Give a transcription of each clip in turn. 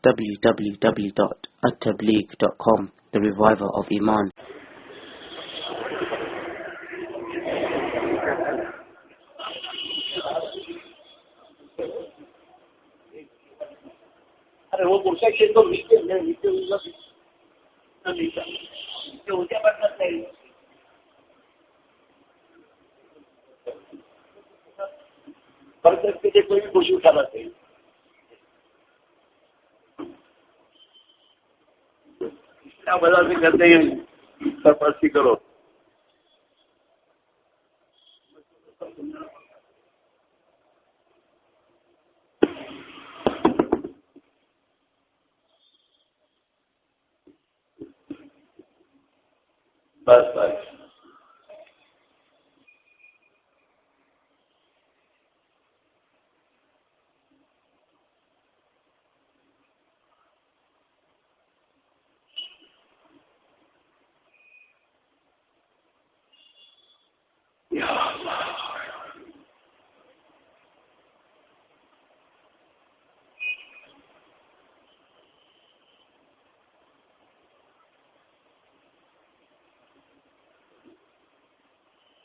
www.attableek.com, the reviver of Iman. وہ پرچہ کے تو نیچے نیچے اونچا کرنا چاہیے. برکت کے لیے کوئی بھی خوشی اٹھانا چاہیے. بازار سے کرتے ہیں سرپرستی کرو. بس بس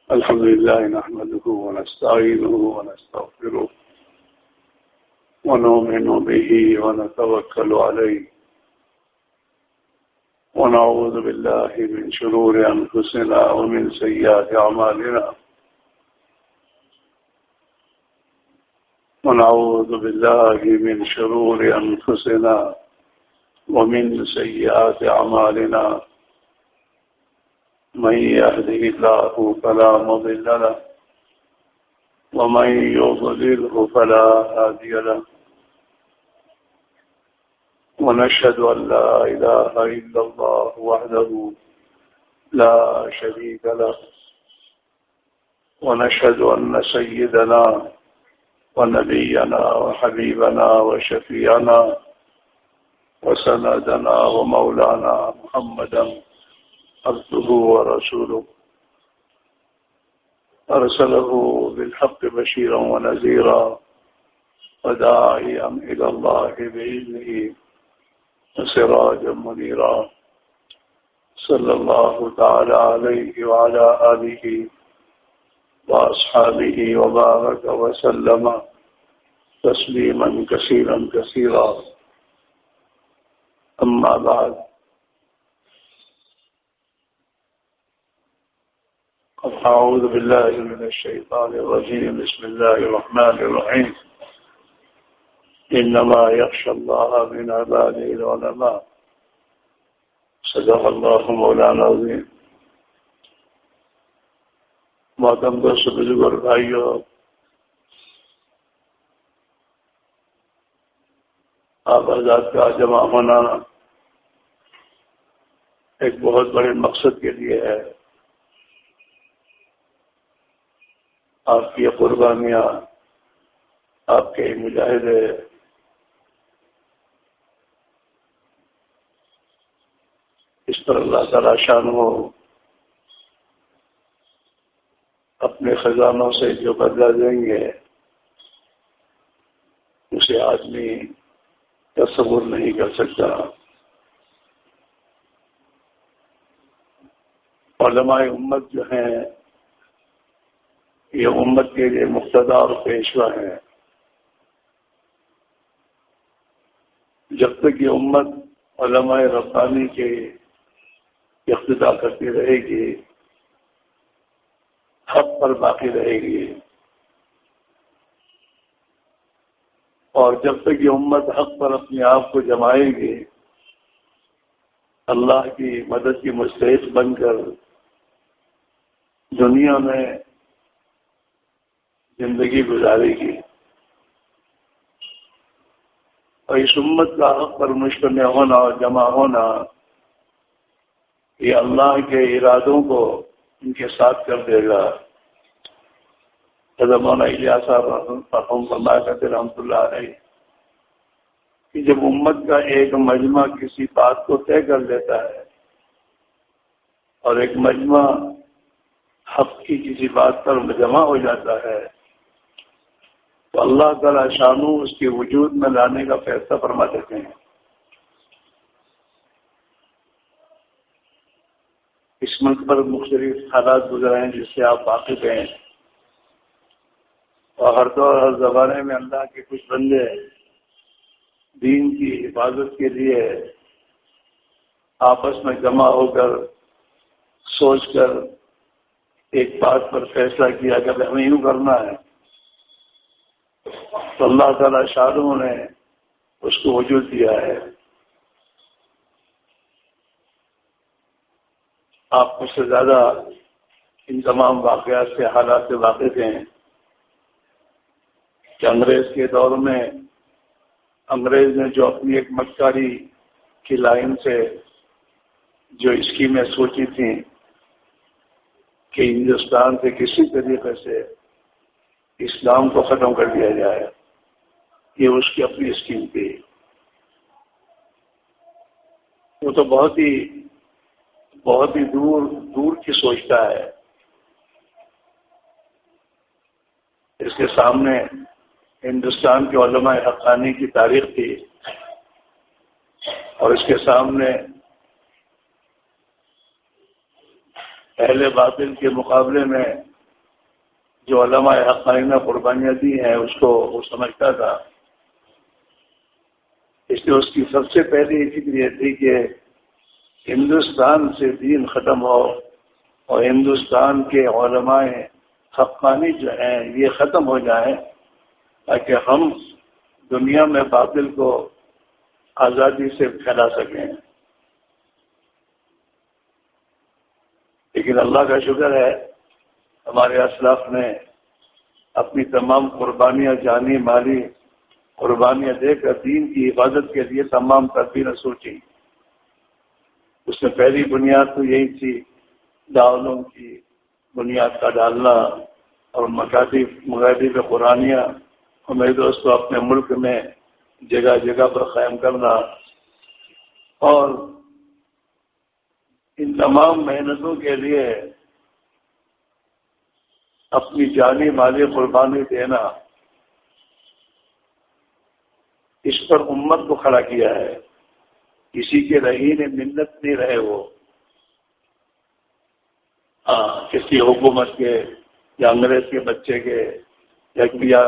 الحمد لله نحمده ونستعينه ونستغفره ونؤمن به ونتوكل عليه ونعوذ بالله من شرور أنفسنا ومن سيئات أعمالنا ونعوذ بالله من شرور أنفسنا ومن سيئات أعمالنا من يهده الله فلا مضل له ومن يضلله فلا هادي له ونشهد أن لا إله إلا الله وحده لا شريك له ونشهد أن سيدنا ونبينا وحبيبنا وشفيعنا وسندنا ومولانا محمدا عبده ورسوله أرسله بالحق بشيرا ونذيرا وداعيا إلى الله بإذنه وسراجا منيرا صلى الله تعالى عليه وعلى آله وأصحابه وبارك وسلم تسليما كثيرا كثيرا. أما بعد، أعوذ بالله من الشيطان الرجيم. بسم الله الرحمن الرحيم. إنما يخشى الله من عباده العلماء. صدق الله مولانا العظيم. محترم دوستو، بزرگ بھائیو، آپ حضرات کا جمع ہونا ایک بہت بڑے مقصد کے لیے ہے. آپ کی قربانیاں، آپ کے مجاہدے، اس پر اللہ تعالی شان ہو اپنے خزانوں سے جو بدلہ دیں گے اسے آدمی تصور نہیں کر سکتا. علماء امت جو ہیں یہ امت کے لیے مقتدا اور پیشوا ہے. جب تک یہ امت علماء ربانی کے اقتدا کرتی رہے گی، حق پر باقی رہے گی. اور جب تک یہ امت حق پر اپنے آپ کو جمائے گی، اللہ کی مدد کی مستحق بن کر دنیا میں زندگی گزارے گی. اور اس امت کا حق پر مشتمل ہونا اور جمع ہونا یہ اللہ کے ارادوں کو ان کے ساتھ کر دے گا. حضرت مولانا الیاس صاحب فرمایا کرتے رحمۃ اللہ علیہ کہ جب امت کا ایک مجمع کسی بات کو طے کر لیتا ہے اور ایک مجمع حق کی کسی بات پر جمع ہو جاتا ہے تو اللہ تعالی شانو اس کے وجود میں لانے کا فیصلہ فرما دیتے ہیں. اس ملک پر مختلف حالات گزرے ہیں جس سے آپ واقف ہیں، اور ہر دور ہر زمانے میں اللہ کے کچھ بندے دین کی حفاظت کے لیے آپس میں جمع ہو کر سوچ کر ایک بات پر فیصلہ کیا کہ ہمیں یوں کرنا ہے، تو اللہ تعالیٰ شاہدوں نے اس کو وجود دیا ہے۔ آپ مجھ سے زیادہ ان تمام واقعات سے حالات سے واقف ہیں کہ انگریز کے دور میں انگریز نے جو اپنی ایک مکاری کی لائن سے جو اسکیمیں سوچی تھیں کہ ہندوستان سے کسی طریقے سے اسلام کو ختم کر دیا جائے، یہ اس کی اپنی اسکیم تھی۔ وہ تو بہت ہی دور کی سوچتا ہے۔ اس کے سامنے ہندوستان کے علماء حقانی کی تاریخ تھی، اور اس کے سامنے اہل باطل کے مقابلے میں جو علماء حقانی نے قربانیاں دی ہیں اس کو وہ سمجھتا تھا۔ اس لیے اس کی سب سے پہلی فکر یہ تھی کہ ہندوستان سے دین ختم ہو اور ہندوستان کے علماء حقانی جو ہیں یہ ختم ہو جائیں، تاکہ ہم دنیا میں باطل کو آزادی سے پھیلا سکیں۔ لیکن اللہ کا شکر ہے ہمارے اسلاف نے اپنی تمام قربانیاں، جانی مالی قربانیاں دے کر دین کی حفاظت کے لیے تمام تدبیریں سوچی۔ اس میں پہلی بنیاد تو یہی تھی دعوتوں کی بنیاد کا ڈالنا اور مکاتب قرآنیہ اور میرے دوستوں اپنے ملک میں جگہ جگہ پر قائم کرنا، اور ان تمام محنتوں کے لیے اپنی جانی مالی قربانی دینا، اس پر امت کو کھڑا کیا ہے۔ کسی کے رہین منت نہیں رہے وہ، کسی حکومت کے یا انگریز کے بچے کے یا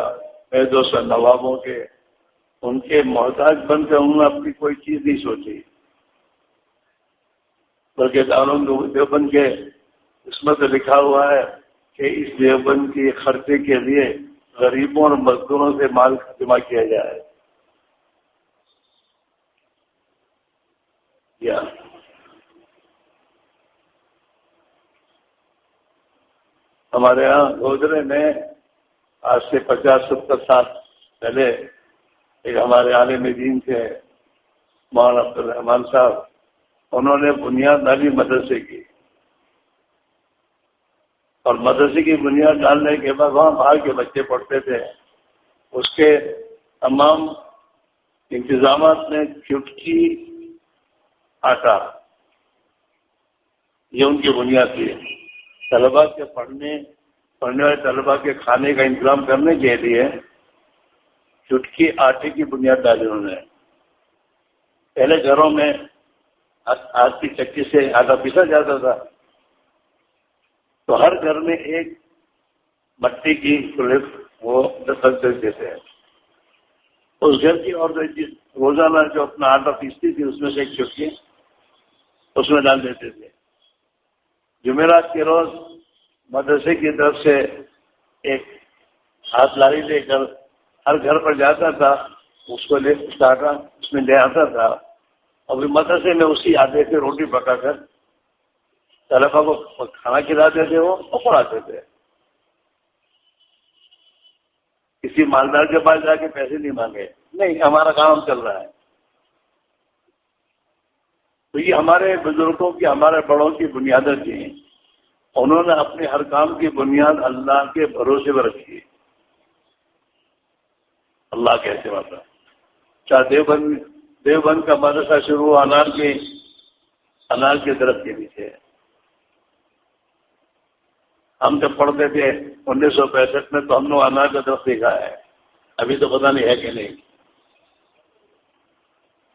دوست نوابوں کے، ان کے محتاج بن کر انہوں نے اپنی کوئی چیز نہیں سوچی، بلکہ دارالعلوم دیوبند کے اس میں تو لکھا ہوا ہے کہ اس دیوبند کی خرچے کے لیے غریبوں اور مزدوروں سے مال جمع کیا جائے۔ ہمارے یہاں گودرے میں آج سے 50-70 سال پہلے ایک ہمارے عالم دین تھے مولانا عبدالرحمان صاحب، انہوں نے بنیاد ڈالی مدرسے کی، اور مدرسے کی بنیاد ڈالنے کے بعد وہاں باہر کے بچے پڑھتے تھے، اس کے تمام انتظامات میں چٹکی آٹا یہ ان کی بنیاد تھی۔ طلباء کے پڑھنے والے طلباء کے کھانے کا انتظام کرنے کے لیے چٹکی آٹے کی بنیاد ڈالی انہوں نے۔ پہلے گھروں میں آج کی چکی سے آٹا پیسا جاتا تھا، تو ہر گھر میں ایک مٹی کی وہ دستک دیتے تھے، اس گھر کی اور روزانہ جو اپنا آٹا پیستی تھی اس میں سے ایک چٹکی اس میں ڈال دیتے تھے۔ جمعرات کے روز مدرسے کی طرف سے ایک ہاتھ لاری لے کر ہر گھر پر جاتا تھا، اس کو لے آٹا اس میں لے آتا تھا، اور پھر مدرسے میں اسی آٹے سے روٹی پکا کر طلبا کو کھانا کھلاتے تھے، وہ پڑھاتے تھے۔ کسی مالدار کے پاس جا کے پیسے نہیں مانگے، نہیں ہمارا کام چل رہا ہے۔ تو یہ ہمارے بزرگوں کی، ہمارے بڑوں کی بنیادیں تھیں، انہوں نے اپنے ہر کام کی بنیاد اللہ کے بھروسے پر رکھی، اللہ کے اعتبار پر۔ چاہے دیوبند کا مدرسہ شروع ہوا انار کے درخت کے نیچے۔ ہم جب پڑھتے تھے 1965 میں تو ہم نے انار کا درخت دیکھا ہے، ابھی تو پتہ نہیں ہے کہ نہیں۔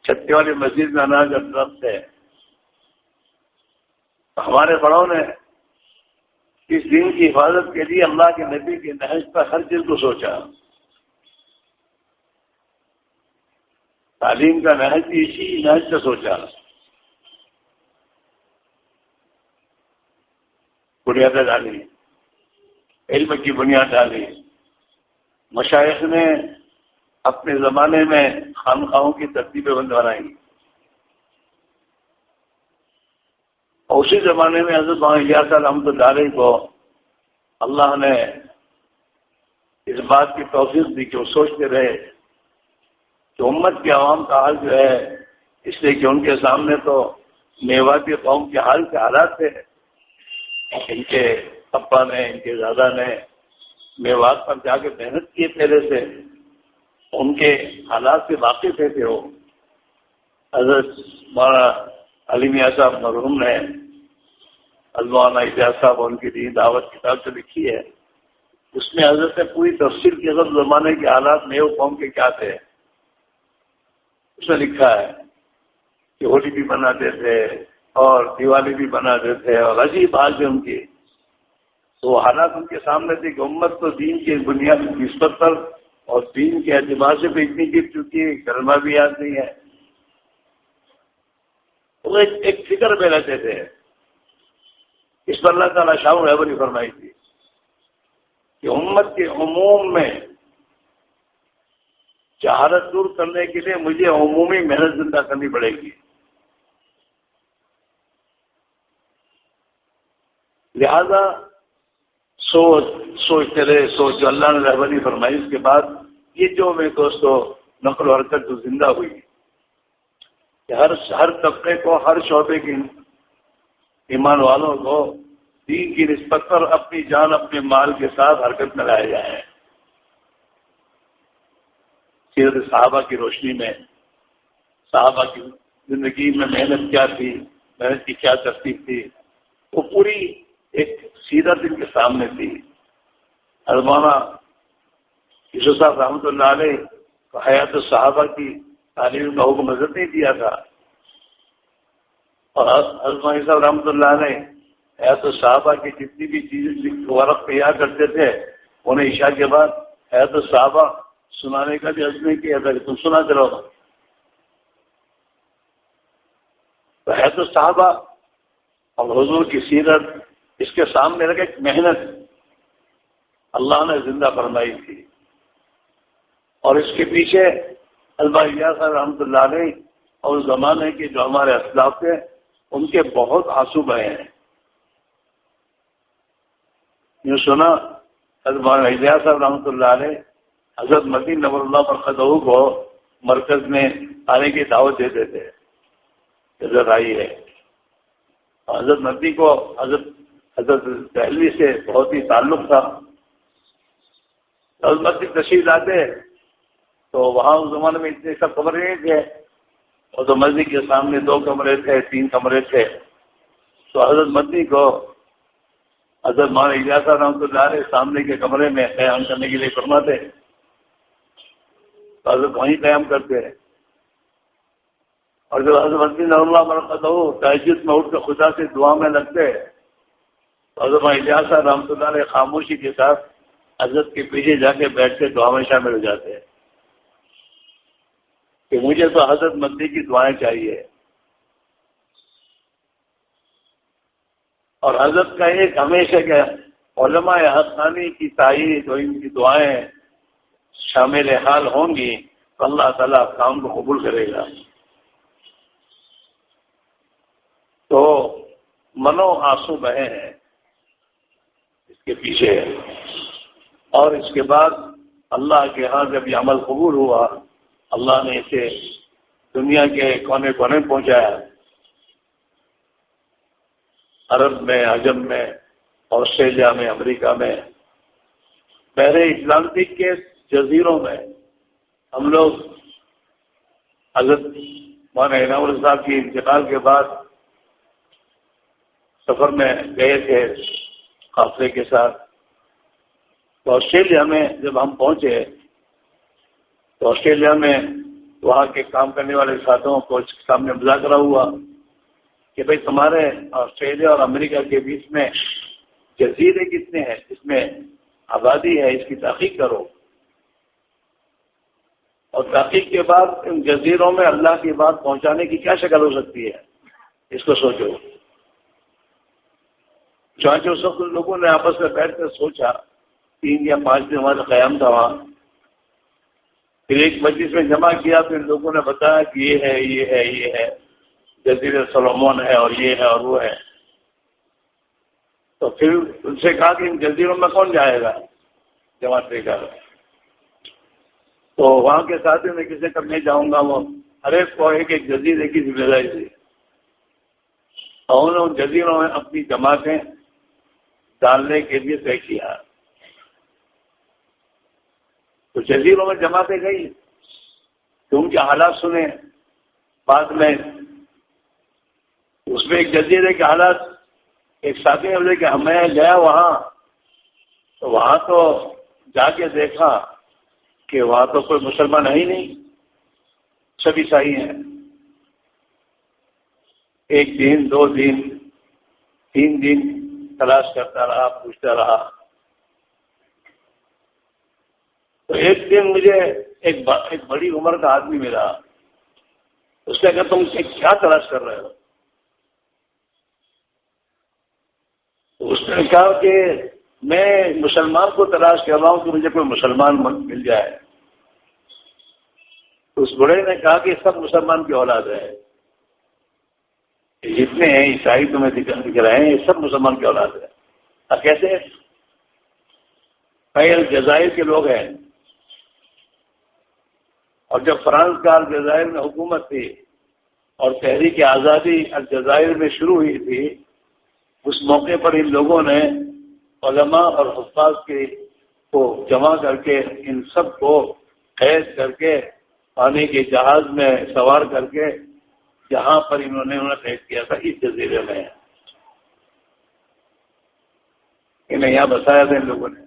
چھتے والی مسجد میں انار کا درخت ہے، ہمارے بڑوں نے اس دین کی حفاظت کے لیے اللہ کے نبی کے نہج پر ہر چیز کو سوچا. تعلیم کا نہج اسی نہج سے سوچا. بنیادیں ڈالی، علم کی بنیاد ڈالی. مشائخ نے اپنے زمانے میں خانقاہوں کی ترتیبیں بنائیں، اور اسی زمانے میں حضرت مولانا الیاس رحمۃ اللہ علیہ کو اللہ نے اس بات کی توفیق دی کہ وہ سوچتے رہے کہ امت کے عوام کا حال جو ہے، اس لیے کہ ان کے سامنے تو میواتی قوم کے حال کے حالات تھے. ان کے ابا نے، ان کے دادا نے میوات پر جا کے محنت کیے پہلے سے، ان کے حالات سے واقف تھے. وہ حضرت مولانا علی میاں صاحب مرحوم نے مولانا اجاز صاحب ان کی دین دعوت کتاب سے لکھی ہے. اس میں حضرت نے پوری تفصیل کی غلط زمانے کے حالات میو قوم کے کیا تھے اس میں لکھا ہے کہ ہولی بھی مناتے تھے اور دیوالی بھی مناتے تھے، اور عجیب حال تھے ان کی. تو وہ حالات ان کے سامنے تھے کہ امت تو دین کی بنیاد نسبت پر اور دین کے اعتبار سے بھی اتنی گر چکی ہے، کلمہ بھی یاد نہیں ہے. وہ ایک فکر میں رہتے تھے. اس پر اللہ تعالیٰ شاہ رہبری فرمائی تھی کہ امت کے عموم میں جہالت دور کرنے کے لیے مجھے عمومی محنت زندہ کرنی پڑے گی. لہذا سوچتے رہے. جو اللہ نے رہبری فرمائی اس کے بعد یہ جو میں دوستو نقل و حرکت جو زندہ ہوئی کہ ہر طبقے کو، ہر شعبے کی ایمان والوں کو دین کی نسبت پر اپنی جان اپنے مال کے ساتھ حرکت میں لائے جائیں. سیرت صحابہ کی روشنی میں صحابہ کی زندگی میں محنت کیا تھی، محنت کی کیا ترتیب تھی، وہ پوری ایک سیرت ان کے سامنے تھی. مولانا یوسف صاحب رحمۃ اللہ علیہ کو حیات الصحابہ کی تعلیم کا حکم حضرت نہیں دیا تھا، اور حضرت صاحب رحمۃ اللہ علیہ حیات الصحابہ کی جتنی بھی چیزیں ورق تیار کرتے تھے انہیں عشاء کے بعد حیات الصحابہ سنانے کا بھی عزم نہیں کیا تھا کہ تم سناتے رہو. تو حیات الصحابہ اور حضور کی سیرت اس کے سامنے رکھ ایک محنت اللہ نے زندہ فرمائی تھی، اور اس کے پیچھے علامہ الیاس رحمۃ اللہ علیہ اور زمانے کے جو ہمارے اسلاف تھے ان کے بہت آنسو بہے ہیں. یوں سنا علامہ الیاس رحمۃ اللہ علیہ حضرت مدین نور اللہ برکتہ کو مرکز میں آنے کی دعوت دیتے تھے، حضرت آئی ہے. حضرت مدی کو حضرت دہلوی سے بہت ہی تعلق تھا. حضرت مدی تشریف لاتے تو وہاں اس زمانے میں اتنے سب کمرے نہیں تھے، اور تو مسجد کے سامنے 2 کمرے تھے، 3 کمرے تھے. تو حضرت مدی کو حضرت مولانا الیاس رحمۃ اللہ علیہ سامنے کے کمرے میں قیام کرنے کے لیے فرماتے، تو حضرت وہیں قیام کرتے. اور جب حضرت مدی نور اللہ برکتہ تہجد میں اٹھ کے خدا سے دعا میں لگتے تو حضرت الیاس رحمۃ اللہ علیہ خاموشی کے ساتھ حضرت کے پیچھے جا کے بیٹھ کے دعا میں شامل ہو جاتے ہیں کہ مجھے تو حضرت مدی کی دعائیں چاہیے. اور حضرت کا ایک ہمیشہ کہ علماء حقانی کی تائید اور ان کی دعائیں شامل حال ہوں گی تو اللہ تعالیٰ کام کو قبول کرے گا. تو منو آنسو بہے ہیں اس کے پیچھے. اور اس کے بعد اللہ کے ہاں جب یہ عمل قبول ہوا اللہ نے اسے دنیا کے کونے کونے پہنچایا. عرب میں، عجم میں، آسٹریلیا میں، امریکہ میں، بحر اٹلانٹک کے جزیروں میں ہم لوگ حضرت مولانا انعام صاحب کی انتقال کے بعد سفر میں گئے تھے قافلے کے ساتھ. تو آسٹریلیا میں جب ہم پہنچے تو آسٹریلیا میں وہاں کے کام کرنے والے ساتھیوں کو سامنے مذاکرہ ہوا کہ بھئی تمہارے آسٹریلیا اور امریکہ کے بیچ میں جزیرے کتنے ہیں، اس میں آبادی ہے، اس کی تحقیق کرو، اور تحقیق کے بعد ان جزیروں میں اللہ کی بات پہنچانے کی کیا شکل ہو سکتی ہے، اس کو سوچو۔ چانچہ اس وقت لوگوں نے آپس میں بیٹھ کر سوچا، 3 یا 5 دن ہمارا قیام تھا وہاں، پھر ایک مجلس میں جمع کیا، پھر لوگوں نے بتایا کہ یہ ہے، یہ ہے، یہ ہے، جزیرہ سولومون ہے، اور یہ ہے اور وہ ہے۔ تو پھر ان سے کہا کہ ان جزیروں میں کون جائے گا جماعت لے کر؟ تو وہاں کے ساتھی میں کسی کب نہیں جاؤں گا، وہ ہر ایک کو ایک ایک جزیرے کی ذمہ داری دی، اور انہوں نے ان جزیروں میں اپنی جماعتیں ڈالنے کے لیے طے کیا۔ تو جزیروں میں جماعتیں گئی، تو ان کے حالات سنے، بعد میں اس میں ایک جزیرے کے حالات، ایک ساتھی نے بولے کہ میں گیا وہاں، تو وہاں تو جا کے دیکھا کہ وہاں تو کوئی مسلمان ہے ہی نہیں، سب عیسائی ہیں۔ 1 دن 2 دن 3 دن تلاش کرتا رہا، پوچھتا رہا۔ تو ایک دن مجھے ایک بڑی عمر کا آدمی ملا، اس نے کہا تم کیا تلاش کر رہے ہو؟ تو اس نے کہا کہ میں مسلمان کو تلاش کر رہا ہوں کہ مجھے کوئی مسلمان مل جائے۔ تو اس بڑے نے کہا کہ سب مسلمان کی اولاد ہے، جتنے ہیں عیسائی تمہیں دکھ رہے ہیں یہ سب مسلمان کی اولاد ہے۔ اب کیسے؟ الجزائر کے لوگ ہیں، اور جب فرانس کا الجزائر میں حکومت تھی اور تحریک آزادی الجزائر میں شروع ہوئی تھی، اس موقع پر ان لوگوں نے علماء اور حفاظ کو جمع کر کے ان سب کو قید کر کے پانی کے جہاز میں سوار کر کے جہاں پر انہوں نے قید کیا تھا اس جزیرے میں، انہیں یہاں بسایا تھا ان لوگوں نے۔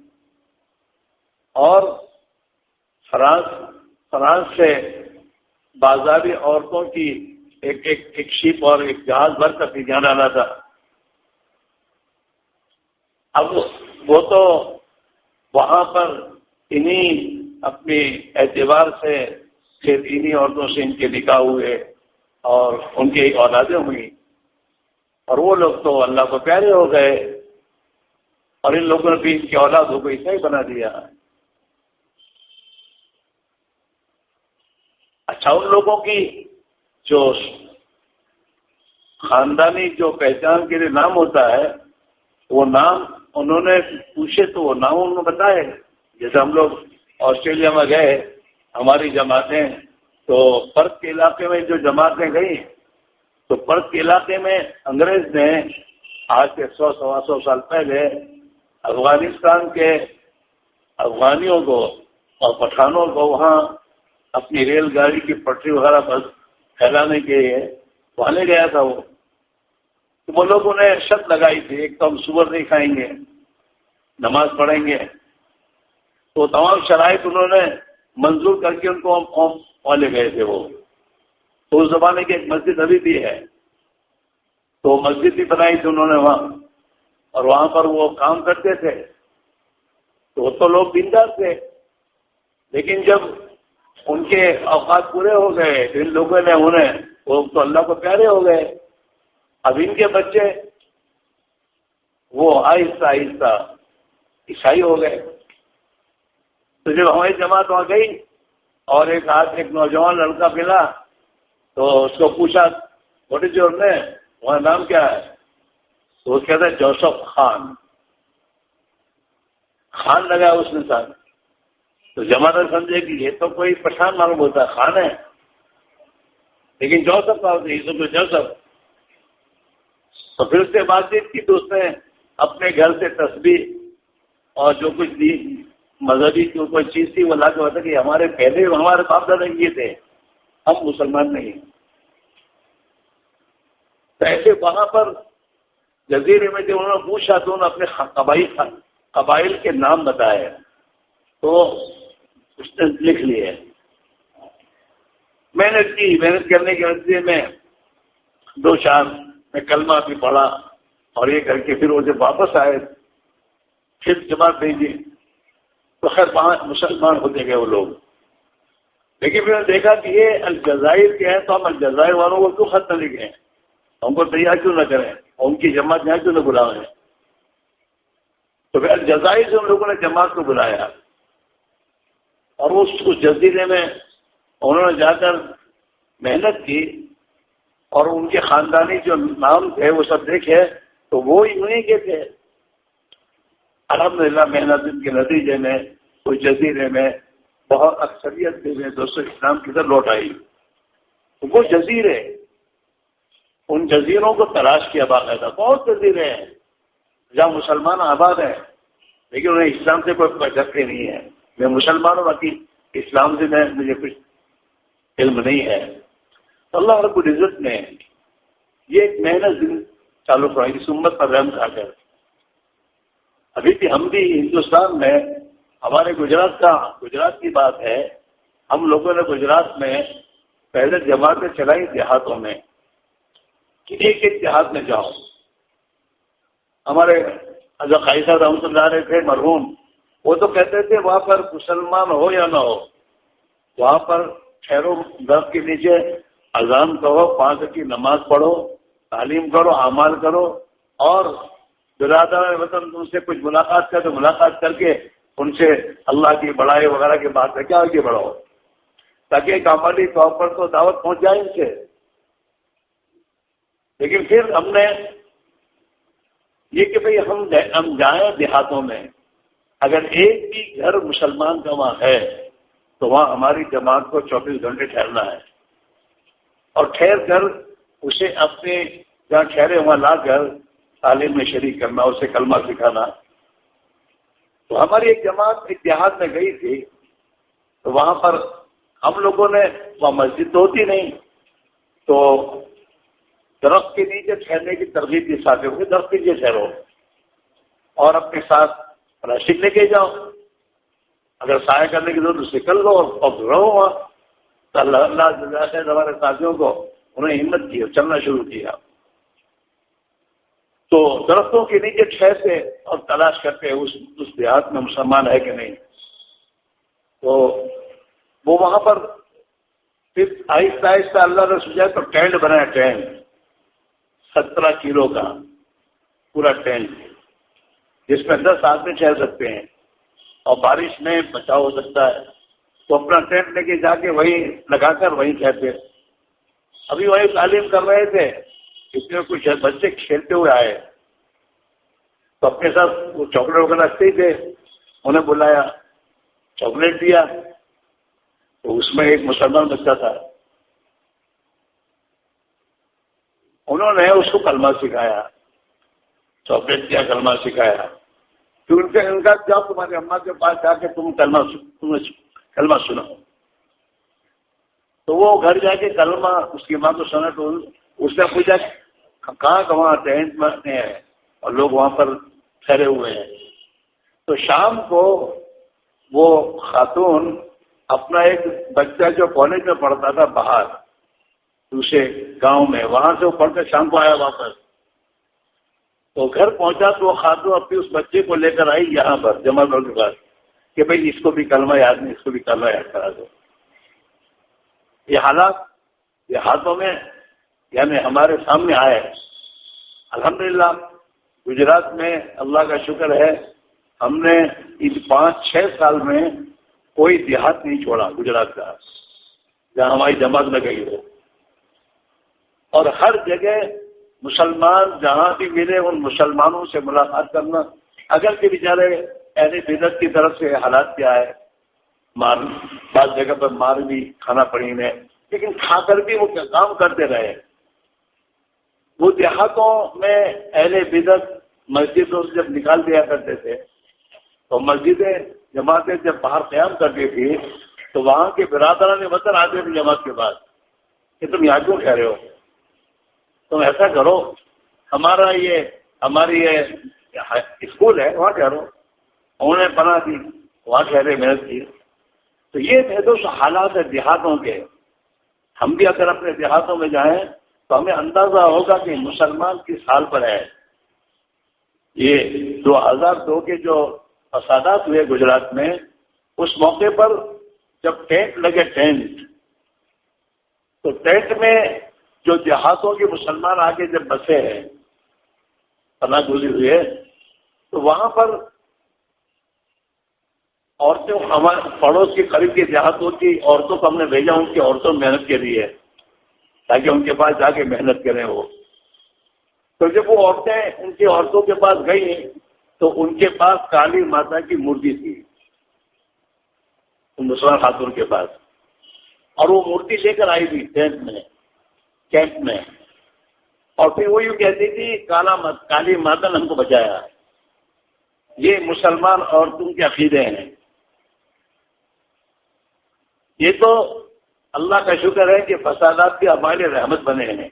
اور فرانس سے بازاری عورتوں کی ایک شپ اور ایک جہاز بھر کر جانا ڈالا تھا۔ اب وہ تو وہاں پر انہی اپنی اعتبار سے پھر انہی عورتوں سے ان کے نکاح ہوئے اور ان کی اولادیں ہوئی، اور وہ لوگ تو اللہ کو پیارے ہو گئے، اور ان لوگوں نے بھی ان کی اولادوں کو عیسائی بنا دیا۔ اچھا، ان لوگوں کی جو خاندانی جو پہچان کے لیے نام ہوتا ہے، وہ نام انہوں نے پوچھے تو وہ نام انہوں نے بتائے۔ جیسے ہم لوگ آسٹریلیا میں گئے، ہماری جماعتیں، تو پرتھ کے علاقے میں جو جماعتیں گئی، تو پرتھ کے علاقے میں انگریز نے آج سے 100-125 سال پہلے افغانستان کے افغانیوں کو اور پٹھانوں کو وہاں اپنی ریل گاڑی کی پٹری وغیرہ بس پھیلانے کے لیے وہاں لے گیا تھا۔ وہ لوگوں نے شرط لگائی تھی، ایک تو ہم سور نہیں کھائیں گے، نماز پڑھیں گے، تو تمام شرائط انہوں نے منظور کر کے ان کو ہم لے گئے تھے۔ وہ تو اس زمانے کی ایک مسجد ابھی بھی ہے، تو مسجد بھی بنائی تھی انہوں نے وہاں، اور وہاں پر وہ کام کرتے تھے، تو وہ تو لوگ دیندار تھے، لیکن جب ان کے اوقات پورے ہو گئے تو ان لوگوں نے وہ تو اللہ کو پیارے ہو گئے۔ اب ان کے بچے وہ آہستہ آہستہ عیسائی ہو گئے۔ تو جب ہماری جماعت وہاں گئی اور ایک نوجوان لڑکا ملا، تو اس کو پوچھا واٹ از یور نیم، وہاں نام کیا ہے؟ تو وہ کہتا ہے جوسف خان لگا اس نے ساتھ۔ تو جماعت سمجھے کہ یہ تو کوئی پٹھان معلوم ہوتا ہے، خان ہے، لیکن جوسف کا جوسف۔ تو پھر اس سے بات چیت کی، تو اس نے اپنے گھر سے تسبیح اور جو کچھ دی مذہبی کی کوئی چیز تھی وہ لا کے بتا کہ ہمارے باپ دادا یہ تھے، ہم مسلمان نہیں۔ تو ایسے وہاں پر جزیرے میں جب انہوں نے پوچھا تو انہوں نے اپنے قبائل کے نام بتائے، تو اس نے لکھ لیے۔ محنت کرنے کے نتیجے میں 2-4 میں کلمہ بھی پڑھا اور یہ کر کے پھر وہ جب واپس آئے پھر جماعت بھیجی تو خیر 5 مسلمان ہوتے گئے وہ لوگ. لیکن پھر نے دیکھا کہ یہ الجزائر کے ہیں تو ہم الجزائر والوں کو کیوں خط نہ لکھیں, ہم کو تیار کیوں نہ کریں, ان کی جماعت یہاں کیوں نہ بلائیں. تو پھر الجزائر سے ہم لوگوں نے جماعت کو بلایا اور اس جزیرے میں انہوں نے جا کر محنت کی اور ان کے خاندانی جو نام تھے وہ سب دیکھے تو وہ انہیں کے تھے. الحمدللہ محنت کے نتیجے میں اس جزیرے میں بہت اکثریت سے دوستوں اسلام کی طرف لوٹ آئی. وہ جزیرے, ان جزیروں کو تلاش کیا باقاعدہ. بہت جزیرے ہیں جہاں مسلمان آباد ہیں لیکن انہیں اسلام سے کوئی جھگڑے نہیں ہے. میں مسلمان ہوں باقی اسلام سے مجھے کچھ علم نہیں ہے. اللہ رب العزت نے یہ ایک محنت چالو کرائی اس امت پر رحم کھا کر. ابھی بھی ہم بھی ہندوستان میں ہمارے گجرات کی بات ہے, ہم لوگوں نے گجرات میں پہلے جماعتیں چلائی دیہاتوں میں کہ ایک ایک دیہات میں جاؤ. ہمارے حضرت قاضی صاحب رحمۃ اللہ علیہ تھے مرحوم, وہ تو کہتے تھے وہاں پر مسلمان ہو یا نہ ہو وہاں پر ٹھہرو درخت کے نیچے, اذان کہو, 5 وقت کی نماز پڑھو, تعلیم کرو, اعمال کرو اور برادر وطن ان سے کچھ ملاقات کر تو ملاقات کر کے ان سے اللہ کی بڑائی وغیرہ کی بات ہے کیا آگے بڑھو تاکہ ایک عملی طور پر تو دعوت پہنچ جائے ان سے. لیکن پھر ہم نے یہ کہ بھئی ہم جائیں دیہاتوں میں, اگر ایک بھی گھر مسلمان کا وہاں ہے تو وہاں ہماری جماعت کو 24 گھنٹے ٹھہرنا ہے اور ٹھہر کر اسے اپنے جہاں ٹھہرے وہاں لا کر تعلیم میں شریک کرنا, اسے کلمہ سکھانا. تو ہماری ایک جماعت ایک دیہات میں گئی تھی تو وہاں پر ہم لوگوں نے, وہاں مسجد تو ہوتی نہیں, تو درخت کے نیچے ٹھہرنے کی ترغیب دی ساتھ ہوئے, درخت کے نیچے ٹھہرو اور اپنے ساتھ راشد لے کے جاؤ, اگر سایہ کرنے کی ضرورت اسے کر لو اور رہو وہاں. تو اللہ ہمارے ساتھیوں کو انہوں نے ہمت کی اور چلنا شروع کیا. تو درختوں کے نیچے ٹھہرتے اور تلاش کرتے اس دیہات میں مسلمان ہے کہ نہیں. تو وہ وہاں پر پھر آہستہ آہستہ اللہ نے سوچا تو ٹینٹ بنایا, ٹینٹ 17 کلو کا پورا ٹینٹ جس میں 10 آدمی ٹھہر سکتے ہیں اور بارش میں بچاؤ ہو سکتا ہے. تو اپنا ٹینٹ لے کے جا کے وہیں لگا کر وہیں ٹھہرتے. ابھی وہیں تعلیم کر رہے تھے, اس میں کچھ بچے کھیلتے ہوئے آئے تو اپنے ساتھ وہ چاکلیٹ وغیرہ رکھتے ہی تھے, انہیں بلایا, چاکلیٹ دیا. تو اس میں ایک مسلمان بچہ تھا, انہوں نے اس کو کلمہ سکھایا, چاکلیٹ دیا, کلمہ سکھایا. تو ان کا جب تمہاری اماں کے پاس جا کے تم کلمہ سناؤ. تو وہ گھر جا کے کلمہ اس کی ماں کو سنا تو اس نے پوچھا کہاں کہاں ٹینٹ میں ہیں اور لوگ وہاں پر ٹھہرے ہوئے ہیں. تو شام کو وہ خاتون اپنا ایک بچہ جو کالج میں پڑھتا تھا باہر دوسرے گاؤں میں, وہاں سے وہ پڑھ کر شام کو آیا واپس. تو گھر پہنچا تو وہ خاتون اپنے اس بچے کو لے کر آئی یہاں پر جماعت کے پاس کہ بھئی اس کو بھی کلمہ یاد نہیں, اس کو بھی کلمہ یاد کرا دو. یہ حالات یہ ہاتھوں میں یعنی ہمارے سامنے آئے. الحمدللہ گجرات میں اللہ کا شکر ہے ہم نے ان 5-6 سال میں کوئی دیہات نہیں چھوڑا گجرات کا جہاں ہماری جماعت میں گئی ہو. اور ہر جگہ مسلمان جہاں بھی ملے ان مسلمانوں سے ملاقات کرنا. اگر کہ بیچارے اہل بدعت کی طرف سے حالات کیا ہے, بعض جگہ پر مار بھی کھانا پڑی انہیں, لیکن کھا کر بھی وہ کام کرتے رہے. وہ دیہاتوں میں اہل بدعت مسجدوں سے جب نکال دیا کرتے تھے تو مسجدیں جماعتیں جب باہر قیام کرتی تھی تو وہاں کے برادران وطن آتے تھے جماعت کے بعد کہ تم یہاں کیوں ٹھہرے ہو, تم ایسا کرو ہماری یہ اسکول ہے وہاں ٹھہرو. انہوں نے بنا دی, وہاں ٹھہرے, محنت کی. تو یہ تھے تو حالات ہے دیہاتوں کے. ہم بھی اگر اپنے دیہاتوں میں جائیں تو ہمیں اندازہ ہوگا کہ مسلمان کس حال پر ہے. یہ 2002 کے جو فسادات ہوئے گجرات میں، اس موقع پر جب ٹینٹ لگے، تو ٹینٹ میں جو دیہاتوں کے مسلمان آگے جب بسے ہیں، پناہ گزین ہوئے، تو وہاں پر عورتوں، ہمارے پڑوس کے قریب کے دیہاتوں کی عورتوں کو ہم نے بھیجا، ان کی عورتوں محنت کے لیے، تاکہ ان کے پاس جا کے محنت کریں وہ. تو جب وہ عورتیں ان کی عورتوں کے پاس گئی تو ان کے پاس کالی ماتا کی مورتی تھی، مسلمان خاتون کے پاس، اور وہ مورتی لے کر آئی تھی کیمپ میں، اور پھر وہ یوں کہتی تھی کالی ماتا نے ہم کو بچایا. یہ مسلمان عورتوں کے عقیدے ہیں. یہ تو اللہ کا شکر ہے کہ فسادات کی ہمارے رحمت بنے ہیں،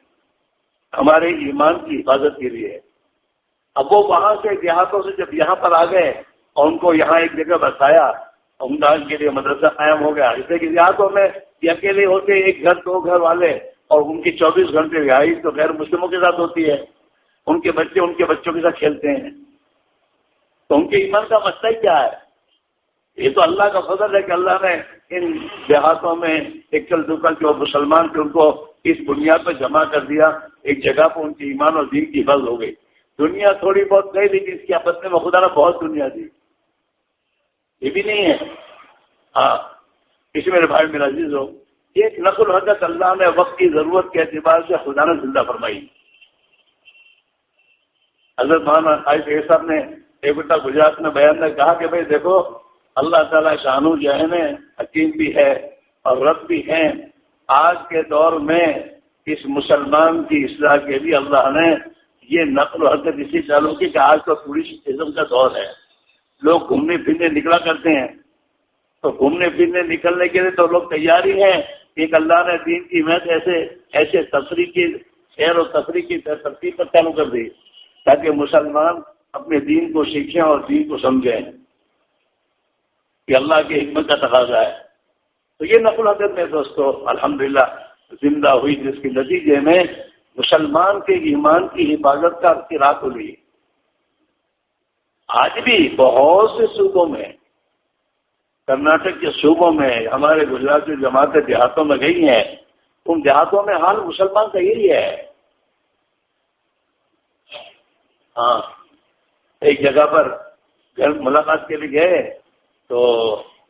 ہمارے ایمان کی حفاظت کے لیے. اب وہ وہاں سے دیہاتوں سے جب یہاں پر آ گئے اور ان کو یہاں ایک جگہ بسایا، امداد کے لیے مدرسہ قائم ہو گیا. اس لیے کہ دیہاتوں میں یہ اکیلے ہوتے، ایک گھر دو گھر والے، اور ان کی 24 گھنٹے رہائش تو غیر مسلموں کے ساتھ ہوتی ہے. ان کے بچے ان کے بچوں کے ساتھ کھیلتے ہیں، تو ان کے ایمان کا مسئلہ ہی کیا ہے؟ یہ تو اللہ کا فضل ہے کہ اللہ نے ان دیہاتوں میں اکل دکل جو مسلمان تھے ان کو اس بنیاد پر جمع کر دیا، ایک جگہ پر ان کے ایمان اور دین کی حفاظت ہو گئی. دنیا تھوڑی بہت گئی، لیکن اس کی آپس میں خدا نے بہت دنیا دی، یہ بھی نہیں ہے. ہاں، اس میرے بھائی میرا عزیز ہو، ایک نقل حرکت اللہ نے وقت کی ضرورت کے اعتبار سے خدا نے زندہ فرمائی. حضرت مولانا عائد صاحب نے ایک بٹا گجرات میں بیان میں کہا کہ بھائی دیکھو، اللہ تعالیٰ شانو جو ہے نا حکیم بھی ہے اور رب بھی ہیں. آج کے دور میں اس مسلمان کی اصلاح کے لیے اللہ نے یہ نقل و حرکت اسی چالو کی کہ آج تو ٹورسٹزم کا دور ہے. لوگ گھومنے پھرنے نکلا کرتے ہیں، تو گھومنے پھرنے نکلنے کے لیے تو لوگ تیار ہی ہیں. ایک اللہ نے دین کی محنت ایسے تفریح کی سیر و تفریح کی ترتیب پر چالو کر دی تاکہ مسلمان اپنے دین کو سیکھیں اور دین کو سمجھیں. یہ اللہ کی حکمت کا تقاضا ہے. تو یہ نقل و حرکت میں دوستو الحمدللہ زندہ ہوئی، جس کے نتیجے میں مسلمان کے ایمان کی حفاظت کا ارتقا ہوئی. آج بھی بہت سے صوبوں میں، کرناٹک کے صوبوں میں، ہمارے گجرات کی جماعتیں دیہاتوں میں گئی ہیں، ان دیہاتوں میں حال مسلمان کا یہی ہے. ہاں، ایک جگہ پر ملاقات کے لیے گئے تو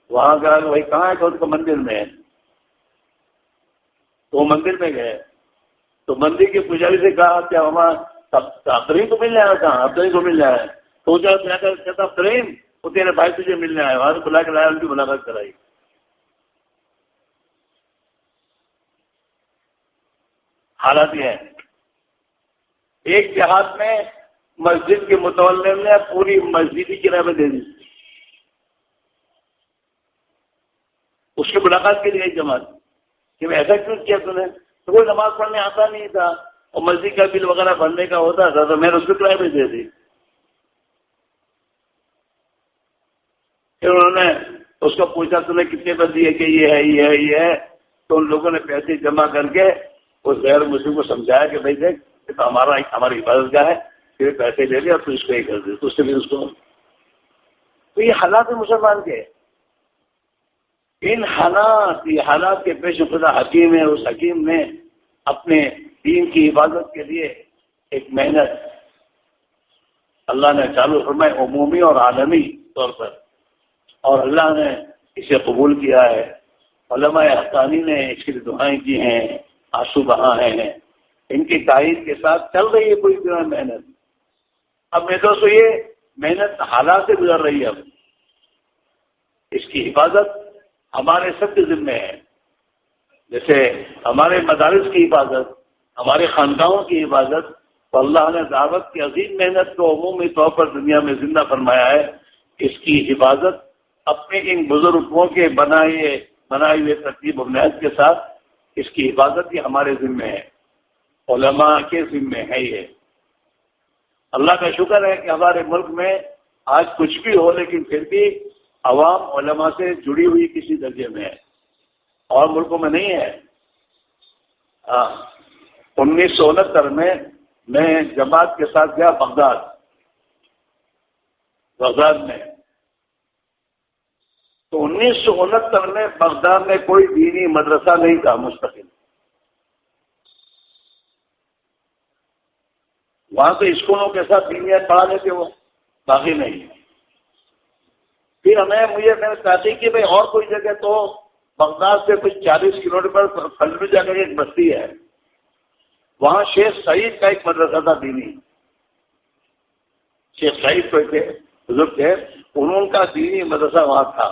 وہاں کہا کہ بھائی کہاں ہے؟ تو اس کو مندر میں ہے. تو وہ مندر میں گئے تو مندر کے پجاری سے کہا کیا وہاں ابترین کو ملنے آیا؟ کہاں ابترین کو ملنے آیا؟ تو کہتا ابترین وہ تیرے بھائی تجھے ملنے آئے، وہاں سے بلا کے لایا، ان کی ملاقات کرائی. حالات یہ ہیں. ایک دیہات میں مسجد کے متولی نے پوری مسجد کی کرایہ دے دی، اس کی ملاقات کے لیے ایک جماعت کہ میں ایسا کیوں کیا تم نے؟ تو کوئی نماز پڑھنے آتا نہیں تھا اور مسجد کا بل وغیرہ بھرنے کا ہوتا تھا تو میں نے اس کو کرایہ بھی دے دی. پھر انہوں نے اس کو پوچھا تم نے کتنے پر دیے کہ یہ ہے یہ ہے یہ ہے. تو ان لوگوں نے پیسے جمع کر کے اس غیر مسلم کو سمجھایا کہ بھائی دیکھ یہ تو ہماری حفاظت کا ہے، پھر پیسے لے لیا اور پھر اس کو یہ کر دیا، تو اس سے بھی اس کو. تو یہ حالات ہیں مسلمان کے. ان حالات، یہ حالات کے پیش خدا حکیم ہے. اس حکیم نے اپنے دین کی حفاظت کے لیے ایک محنت اللہ نے چالو فرمائی عمومی اور عالمی طور پر، اور اللہ نے اسے قبول کیا ہے. علماء حقانی نے اس کی دعائیں کی ہیں، آنسو بہا ہیں. ان کی تائید کے ساتھ چل رہی ہے پوری طرح محنت. اب میں دوستو یہ محنت حالات سے گزر رہی ہے. اب اس کی حفاظت ہمارے سب کے ذمہ ہے. جیسے ہمارے مدارس کی حفاظت، ہمارے خانقاہوں کی حفاظت، تو اللہ نے دعوت کی عظیم محنت کو عمومی طور پر دنیا میں زندہ فرمایا ہے. اس کی حفاظت اپنے ان بزرگوں کے بنائے ہوئے ترتیب و بنیاد کے ساتھ اس کی حفاظت یہ ہمارے ذمہ ہے، علماء کے ذمہ ہے. یہ اللہ کا شکر ہے کہ ہمارے ملک میں آج کچھ بھی ہو لیکن پھر بھی عوام علماء سے جڑی ہوئی کسی درجے میں ہے، اور ملکوں میں نہیں ہے. 1969 میں جماعت کے ساتھ گیا بغداد میں. تو 1969 میں بغداد میں کوئی دینی مدرسہ نہیں تھا مستقل. وہاں تو اسکولوں کے ساتھ دینیات پڑھا لیتے وہ، باقی نہیں. پھر مجھے میں نے تحقیق کی بھائی اور کوئی جگہ تو بغداد سے کچھ 40 کلومیٹر پر فلوجہ جا کر ایک بستی ہے، وہاں شیخ سعید کا ایک مدرسہ تھا دینی. شیخ سعید کوئی تھے بزرگ تھے، انہوں کا دینی مدرسہ وہاں تھا.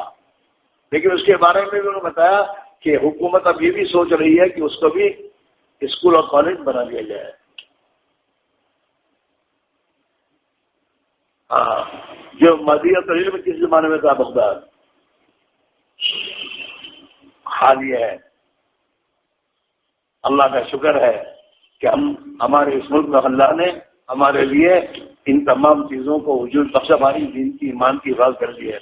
لیکن اس کے بارے میں بھی انہوں نے بتایا کہ حکومت اب یہ بھی سوچ رہی ہے کہ اس کو بھی اسکول اور کالج بنا دیا جائے. ہاں، جو مدینہ العلم کس زمانے میں تھا بغداد، حال یہ ہے. اللہ کا شکر ہے کہ ہمارے اس ملک میں اللہ نے ہمارے لیے ان تمام چیزوں کو وجود بخش، ہماری دین کی ایمان کی حفاظت کر دی ہے.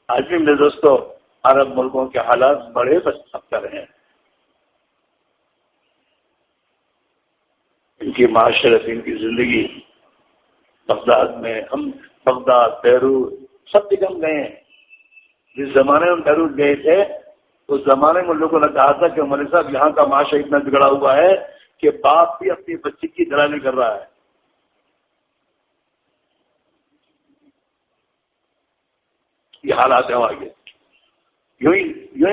آج بھی میرے دوستوں عرب ملکوں کے حالات بڑے بدتر ہیں. ان کی معاشرت، ان کی زندگی بغداد میں، ہم بغداد، بیروت سب جگہ ہم گئے ہیں. جس زمانے میں بیروت گئے تھے اس زمانے میں لوگوں نے کہا تھا کہ ہمارے صاحب یہاں کا معاشرہ اتنا بگڑا ہوا ہے کہ باپ بھی اپنی بچی کی دلالی کر رہا ہے. یہ حالات ہیں وہاں کے. یوں ہی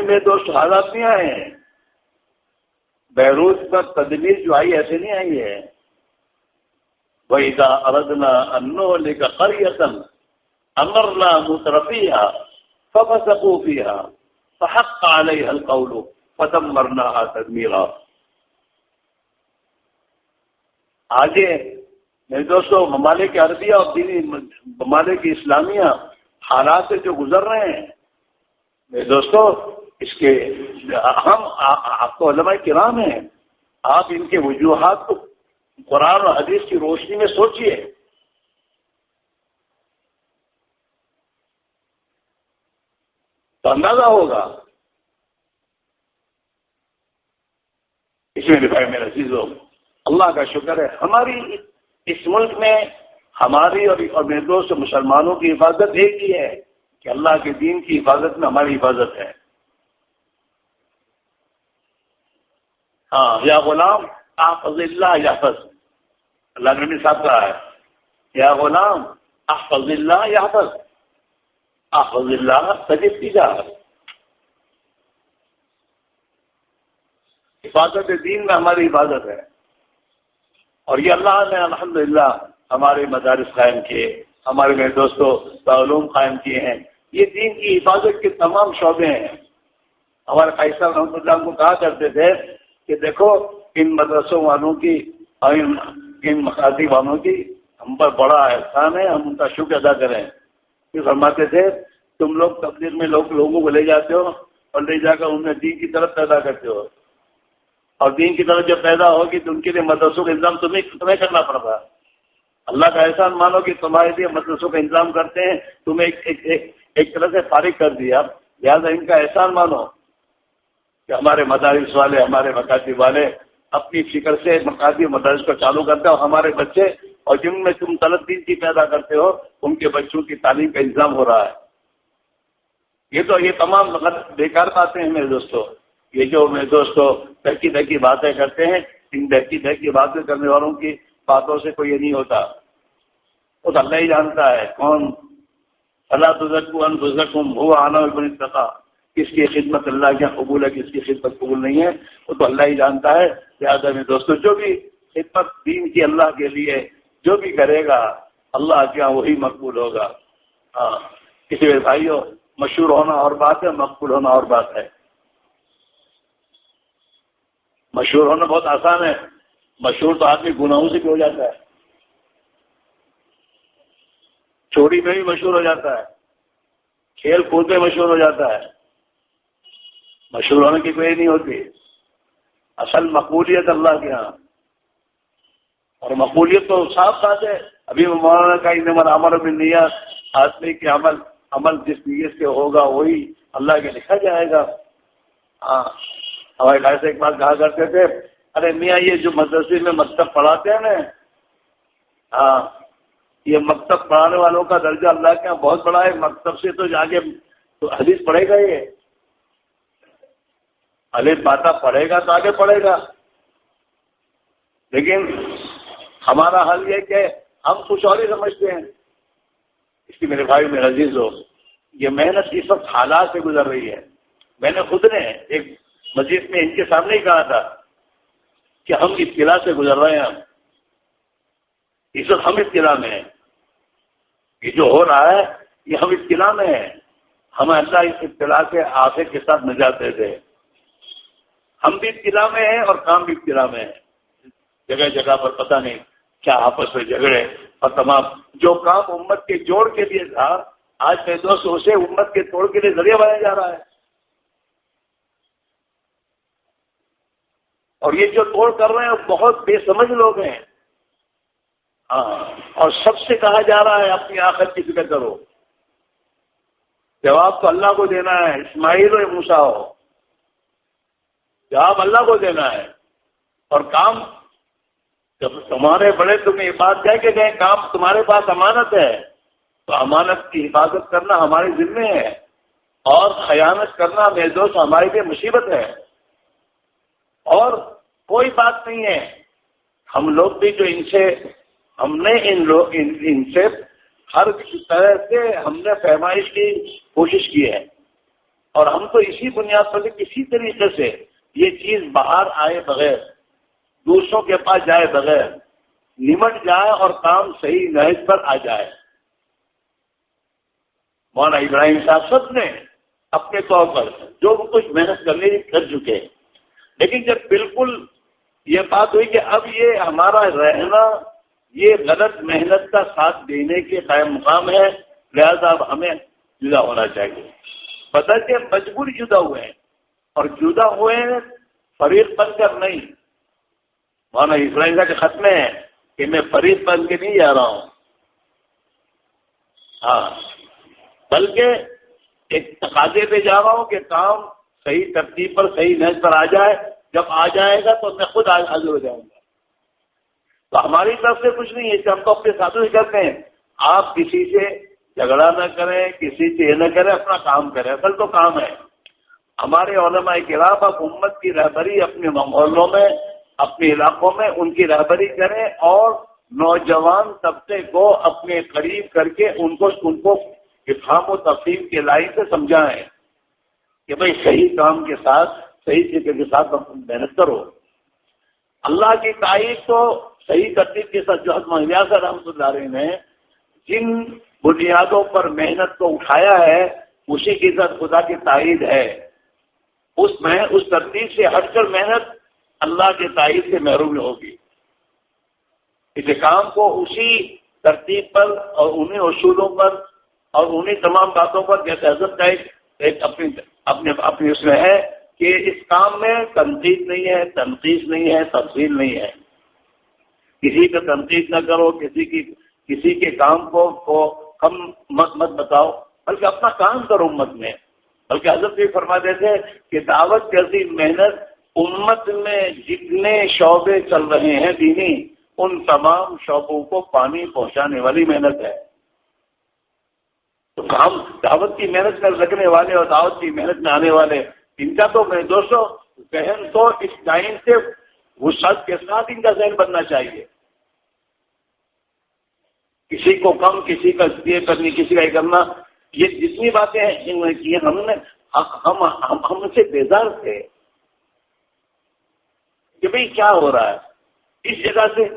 میرے دوست حالات نہیں آئے ہیں. بیروت پر تدبیر جو آئی ایسے نہیں آئی ہے. وَإِذَا أَرَدْنَا أَن نُهْلِكَ قَرْيَةً أَمَرْنَا مُتْرَفِيهَا فَفَسَقُوا فِيهَا فَحَقَّ عَلَيْهَا الْقَوْلُ فَدَمَّرْنَاهَا تَدْمِيرًا. آگے میرے دوستوں ممالک عربیہ اور دینی ممالک اسلامیہ حالات سے جو گزر رہے ہیں میرے دوستوں، اس کے ہم آپ تو علماء کرام ہیں، آپ ان کے وجوہات کو قرآن اور حدیث کی روشنی میں سوچئے. تو اندازہ ہوگا. اس میں بھائی میرے عزیزوں، اللہ کا شکر ہے ہماری اس ملک میں ہماری اور میرے دوست مسلمانوں کی حفاظت ایک ہی ہے کہ اللہ کے دین کی حفاظت میں ہماری حفاظت ہے. ہاں، یا غلام احفظ اللہ یحفظ. اللہ نبی صاحب کہا ہے یا غلام احفظ اللہ یحفظ، احفظ اللہ تجد تجاہک. حفاظت دین میں ہماری حفاظت ہے. اور یہ اللہ نے الحمدللہ ہمارے مدارس قائم کیے، ہمارے میرے دوستوں علوم قائم کیے ہیں. یہ دین کی حفاظت کے تمام شعبے ہیں. ہمارے قائد صاحب رحمۃ اللہ کو کہا کرتے تھے کہ دیکھو ان مدرسوں والوں کی اور ان مکاتب والوں کی ہم پر بڑا احسان ہے، ہم ان کا شکر ادا کریں. پھر فرماتے تھے تم لوگ تبلیغ میں لوگوں کو لے جاتے ہو اور لے جا کر انہیں دین کی طرف پیدا کرتے ہو، اور دین کی طرف جب پیدا ہوگی تو ان کے لیے مدرسوں کا انتظام تمہیں کرنا پڑتا. اللہ کا احسان مانو کہ تمہارے لیے مدرسوں کا انتظام کرتے ہیں، تمہیں ایک طرح سے فارغ کر دیا. لہٰذا ان کا احسان مانو کہ ہمارے مدارس والے، ہمارے مکاتب والے اپنی فکر سے مکاتب مدارس کو چالو کرتے ہیں، اور ہمارے بچے اور جن میں تم طلب دین کی پیدا کرتے ہو ان کے بچوں کی تعلیم کا انتظام ہو رہا ہے. یہ تمام بیکار باتیں ہیں میرے دوستوں. یہ جو میرے دوستوں دہکی باتیں کرتے ہیں، ان دہکی باتیں کرنے والوں کی باتوں سے کوئی یہ نہیں ہوتا. وہ تو اللہ ہی جانتا ہے کون. فَلَا تُزَكُّوا أَنفُسَكُمْ هُوَ أَعْلَمُ بِمَنِ اتَّقَىٰ. کس کی خدمت اللہ کے قبول ہے، کس کی خدمت قبول نہیں ہے، وہ تو اللہ ہی جانتا ہے. لہٰذا میرے دوستوں جو بھی خدمت دین کی اللہ کے لیے جو بھی کرے گا اللہ کے یہاں وہی مقبول ہوگا. ہاں، کسی بھی بھائیوں مشہور ہونا اور بات ہے، مقبول ہونا اور بات ہے. مشہور ہونا بہت آسان ہے. مشہور تو آدمی گناہوں سے بھی ہو جاتا ہے، چوری میں بھی مشہور ہو جاتا ہے، کھیل کود میں مشہور ہو جاتا ہے. مشہور ہونے کی کوئی نہیں ہوتی. اصل مقبولیت اللہ کے یہاں، اور مقبولیت تو صاف بات ہے. ابھی مولانا کا انما العمل بالنیات، آدمی کے عمل جس نیت سے ہوگا وہی اللہ کے لکھا جائے گا. ہاں، ہمارے بھائی سے ایک بات کہا کرتے تھے ارے میاں یہ جو مدرسے میں مکتب پڑھاتے ہیں نا، ہاں یہ مکتب پڑھانے والوں کا درجہ اللہ کے یہاں بہت بڑا ہے، مکتب سے تو آگے تو حدیث پڑھے گا، یہ الف باتا پڑھے گا تو آگے پڑھے گا. لیکن ہمارا حل یہ کہ ہم کچھ اور ہی سمجھتے ہیں. اس کی میرے بھائی میرے عزیز ہو، یہ محنت اس وقت حالات سے گزر رہی ہے. میں نے خود نے ایک مسجد میں ان کے سامنے ہی کہا تھا کہ ہم ابتلا سے گزر رہے ہیں. اس وقت ہم ابتلا میں ہیں. یہ جو ہو رہا ہے یہ ہم ابتلا میں ہیں. ہمیں اللہ اس ابتلا سے آخر کے ساتھ نجات دے دے. ہم بھی ابتلا میں ہیں اور کام بھی ابتلا میں ہیں. جگہ جگہ پر پتہ نہیں کیا آپس میں جھگڑے اور تمام جو کام امت کے جوڑ کے لیے تھا آج میں دوست اسے امت کے توڑ کے لیے ذریعہ بنایا جا رہا ہے. اور یہ جو توڑ کر رہے ہیں بہت بے سمجھ لوگ ہیں. ہاں اور سب سے کہا جا رہا ہے اپنی آخرت کی فکر کرو. جواب تو اللہ کو دینا ہے. اسماعیل و موسیٰ ہو، جواب اللہ کو دینا ہے. اور کام جب تمہارے بڑے تمہیں یہ بات کہہ کے گئے کام تمہارے پاس امانت ہے تو امانت کی حفاظت کرنا ہمارے ذمے ہے، اور خیانت کرنا میرے دوست ہمارے لیے مصیبت ہے. اور کوئی بات نہیں ہے. ہم لوگ بھی جو ہم نے ان سے ہر طرح سے ہم نے پیمائش کی کوشش کی ہے، اور ہم تو اسی بنیاد پر کسی طریقے سے یہ چیز باہر آئے بغیر، دوسروں کے پاس جائے بغیر نمٹ جائے اور کام صحیح نہج پر آ جائے. مولانا ابراہیم صاحب سب نے اپنے طور پر جو کچھ محنت کرنے کی کر چکے، لیکن جب بالکل یہ بات ہوئی کہ اب یہ ہمارا رہنا یہ غلط محنت کا ساتھ دینے کے قائم مقام ہے، لہذا اب ہمیں جدا ہونا چاہیے. بدل کے مجبور جدا ہوئے ہیں، اور جدا ہوئے ہیں فریق بن کر نہیں. مولانا ابراہیم صاحب کے خط میں ہے کہ میں فریق بن کے نہیں جا رہا ہوں، ہاں بلکہ ایک تقاضے پہ جا رہا ہوں کہ کام صحیح ترتیب پر صحیح نہج پر آ جائے. جب آ جائے گا تو میں خود حاضر ہو جاؤں گا. تو ہماری طرف سے کچھ نہیں ہے کہ ہم تو اپنے ساتھوں سے کرتے ہیں. آپ کسی سے جھگڑا نہ کریں، کسی سے یہ نہ کریں، اپنا کام کریں. اصل تو کام ہے. ہمارے علماء کرام اب امت کی رہبری اپنے محلوں میں اپنے علاقوں میں ان کی رہبری کریں، اور نوجوان طبقے کو اپنے قریب کر کے ان کو افہام و تفہیم کے لائن سے سمجھائیں کہ بھئی صحیح کام کے ساتھ صحیح فکر کے ساتھ محنت کرو. اللہ کی تائید تو صحیح ترتیب کے ساتھ جو حضرت الیاس رحمۃ اللہ علیہ نے جن بنیادوں پر محنت کو اٹھایا ہے اسی کے ساتھ خدا کی تائید ہے. اس ترتیب سے ہٹ کر محنت اللہ کے تائید سے محروم ہوگی. اس کام کو اسی ترتیب پر اور انہیں اصولوں پر اور انہیں تمام باتوں پر جیسے حضرت کا ایک اپنی اس میں ہے کہ اس کام میں تنقید نہیں ہے، تنقیص نہیں ہے، تفصیل نہیں ہے. کسی کا تنقید نہ کرو، کسی کے کام کو کم مت بتاؤ، بلکہ اپنا کام کرو امت میں. بلکہ حضرت بھی فرماتے تھے کہ دعوت جیسی محنت امت میں جتنے شعبے چل رہے ہیں دینی ان تمام شعبوں کو پانی پہنچانے والی محنت ہے. تو کام دعوت کی محنت میں لگنے والے اور دعوت کی محنت میں آنے والے ان کا تو میرے دوستوں ذہن تو اس ٹائم سے وسعت کے ساتھ ان کا ذہن بننا چاہیے. کسی کو کم، کسی کا یہ کرنی، کسی کا یہ کرنا، یہ جتنی باتیں ہیں کی ہم نے ہم سے بیزار تھے کہ بھئی کیا ہو رہا ہے اس جگہ سے.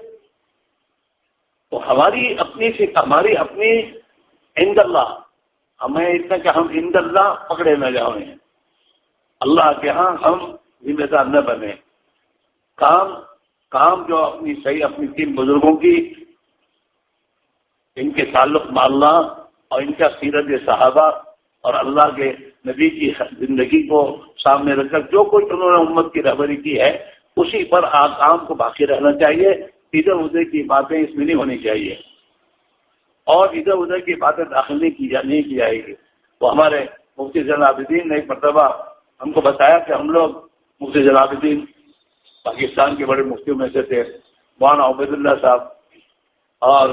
تو ہماری اپنی عند اللہ، ہمیں اتنا کہ ہم عند اللہ پکڑے نہ جائیں، اللہ کے ہاں ہم ذمہ دار نہ بنے. کام جو اپنی تین بزرگوں کی ان کے تعلق میں اللہ اور ان کا سیرت صحابہ اور اللہ کے نبی کی زندگی کو سامنے رکھ کر جو کچھ انہوں نے امت کی رہبری کی ہے اسی پر کام کو باقی رہنا چاہیے. ادھر ادھر کی باتیں اس میں نہیں ہونی چاہیے، اور ادھر ادھر کی باتیں داخل نہیں کی جائے گی. وہ ہمارے مفتی زین العابدین نے ایک مرتبہ ہم کو بتایا کہ ہم لوگ مفتی زین العابدین پاکستان کے بڑے مفتیوں میں سے تھے مولانا عبید اللہ صاحب اور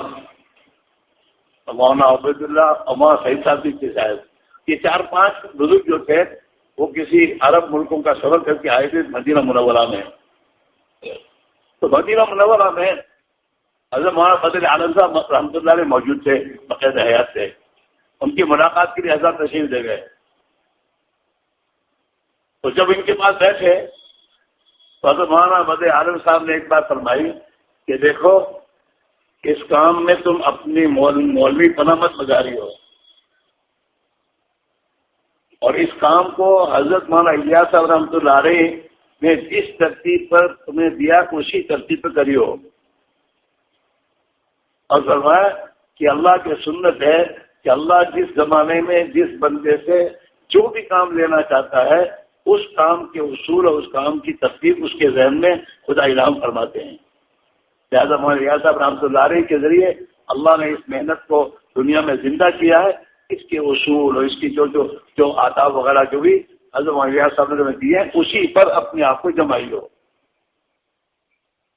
مولانا عبید اللہ اور مولانا سعید صاحب بھی تھے شاید. یہ 4-5 بزرگ جو تھے وہ کسی عرب ملکوں کا سفر کر کے آئے تھے مدینہ منورہ میں. تو مدینہ منورہ میں حضرت مولانا فضل عالم صاحب رحمۃ اللہ علیہ موجود تھے، بقید حیات تھے. ان کی ملاقات کے لیے حضرت تشریف دے گئے. تو جب ان کے پاس بیٹھے تو حضرت مولانا فضل عالم صاحب نے ایک بات فرمائی کہ دیکھو اس کام میں تم اپنی مولوی پناہ مت گزاری ہو، اور اس کام کو حضرت مولانا الیاس صاحب رحمۃ اللہ علیہ نے جس ترتیب پر تمہیں دیا اسی ترتیب پر کری ہو. اور فرمایا کہ اللہ کی سنت ہے کہ اللہ جس زمانے میں جس بندے سے جو بھی کام لینا چاہتا ہے اس کام کے اصول اور اس کام کی ترتیب اس کے ذہن میں خدا الہام فرماتے ہیں. لہٰذا مولانا الیاس صاحب رحمۃ اللہ علیہ کے ذریعے اللہ نے اس محنت کو دنیا میں زندہ کیا ہے. اس کے اصول اور اس کی جو آداب وغیرہ جو بھی حضرت مولانا الیاس صاحب نے دیے ہیں اسی پر اپنے آپ کو جمائی ہو.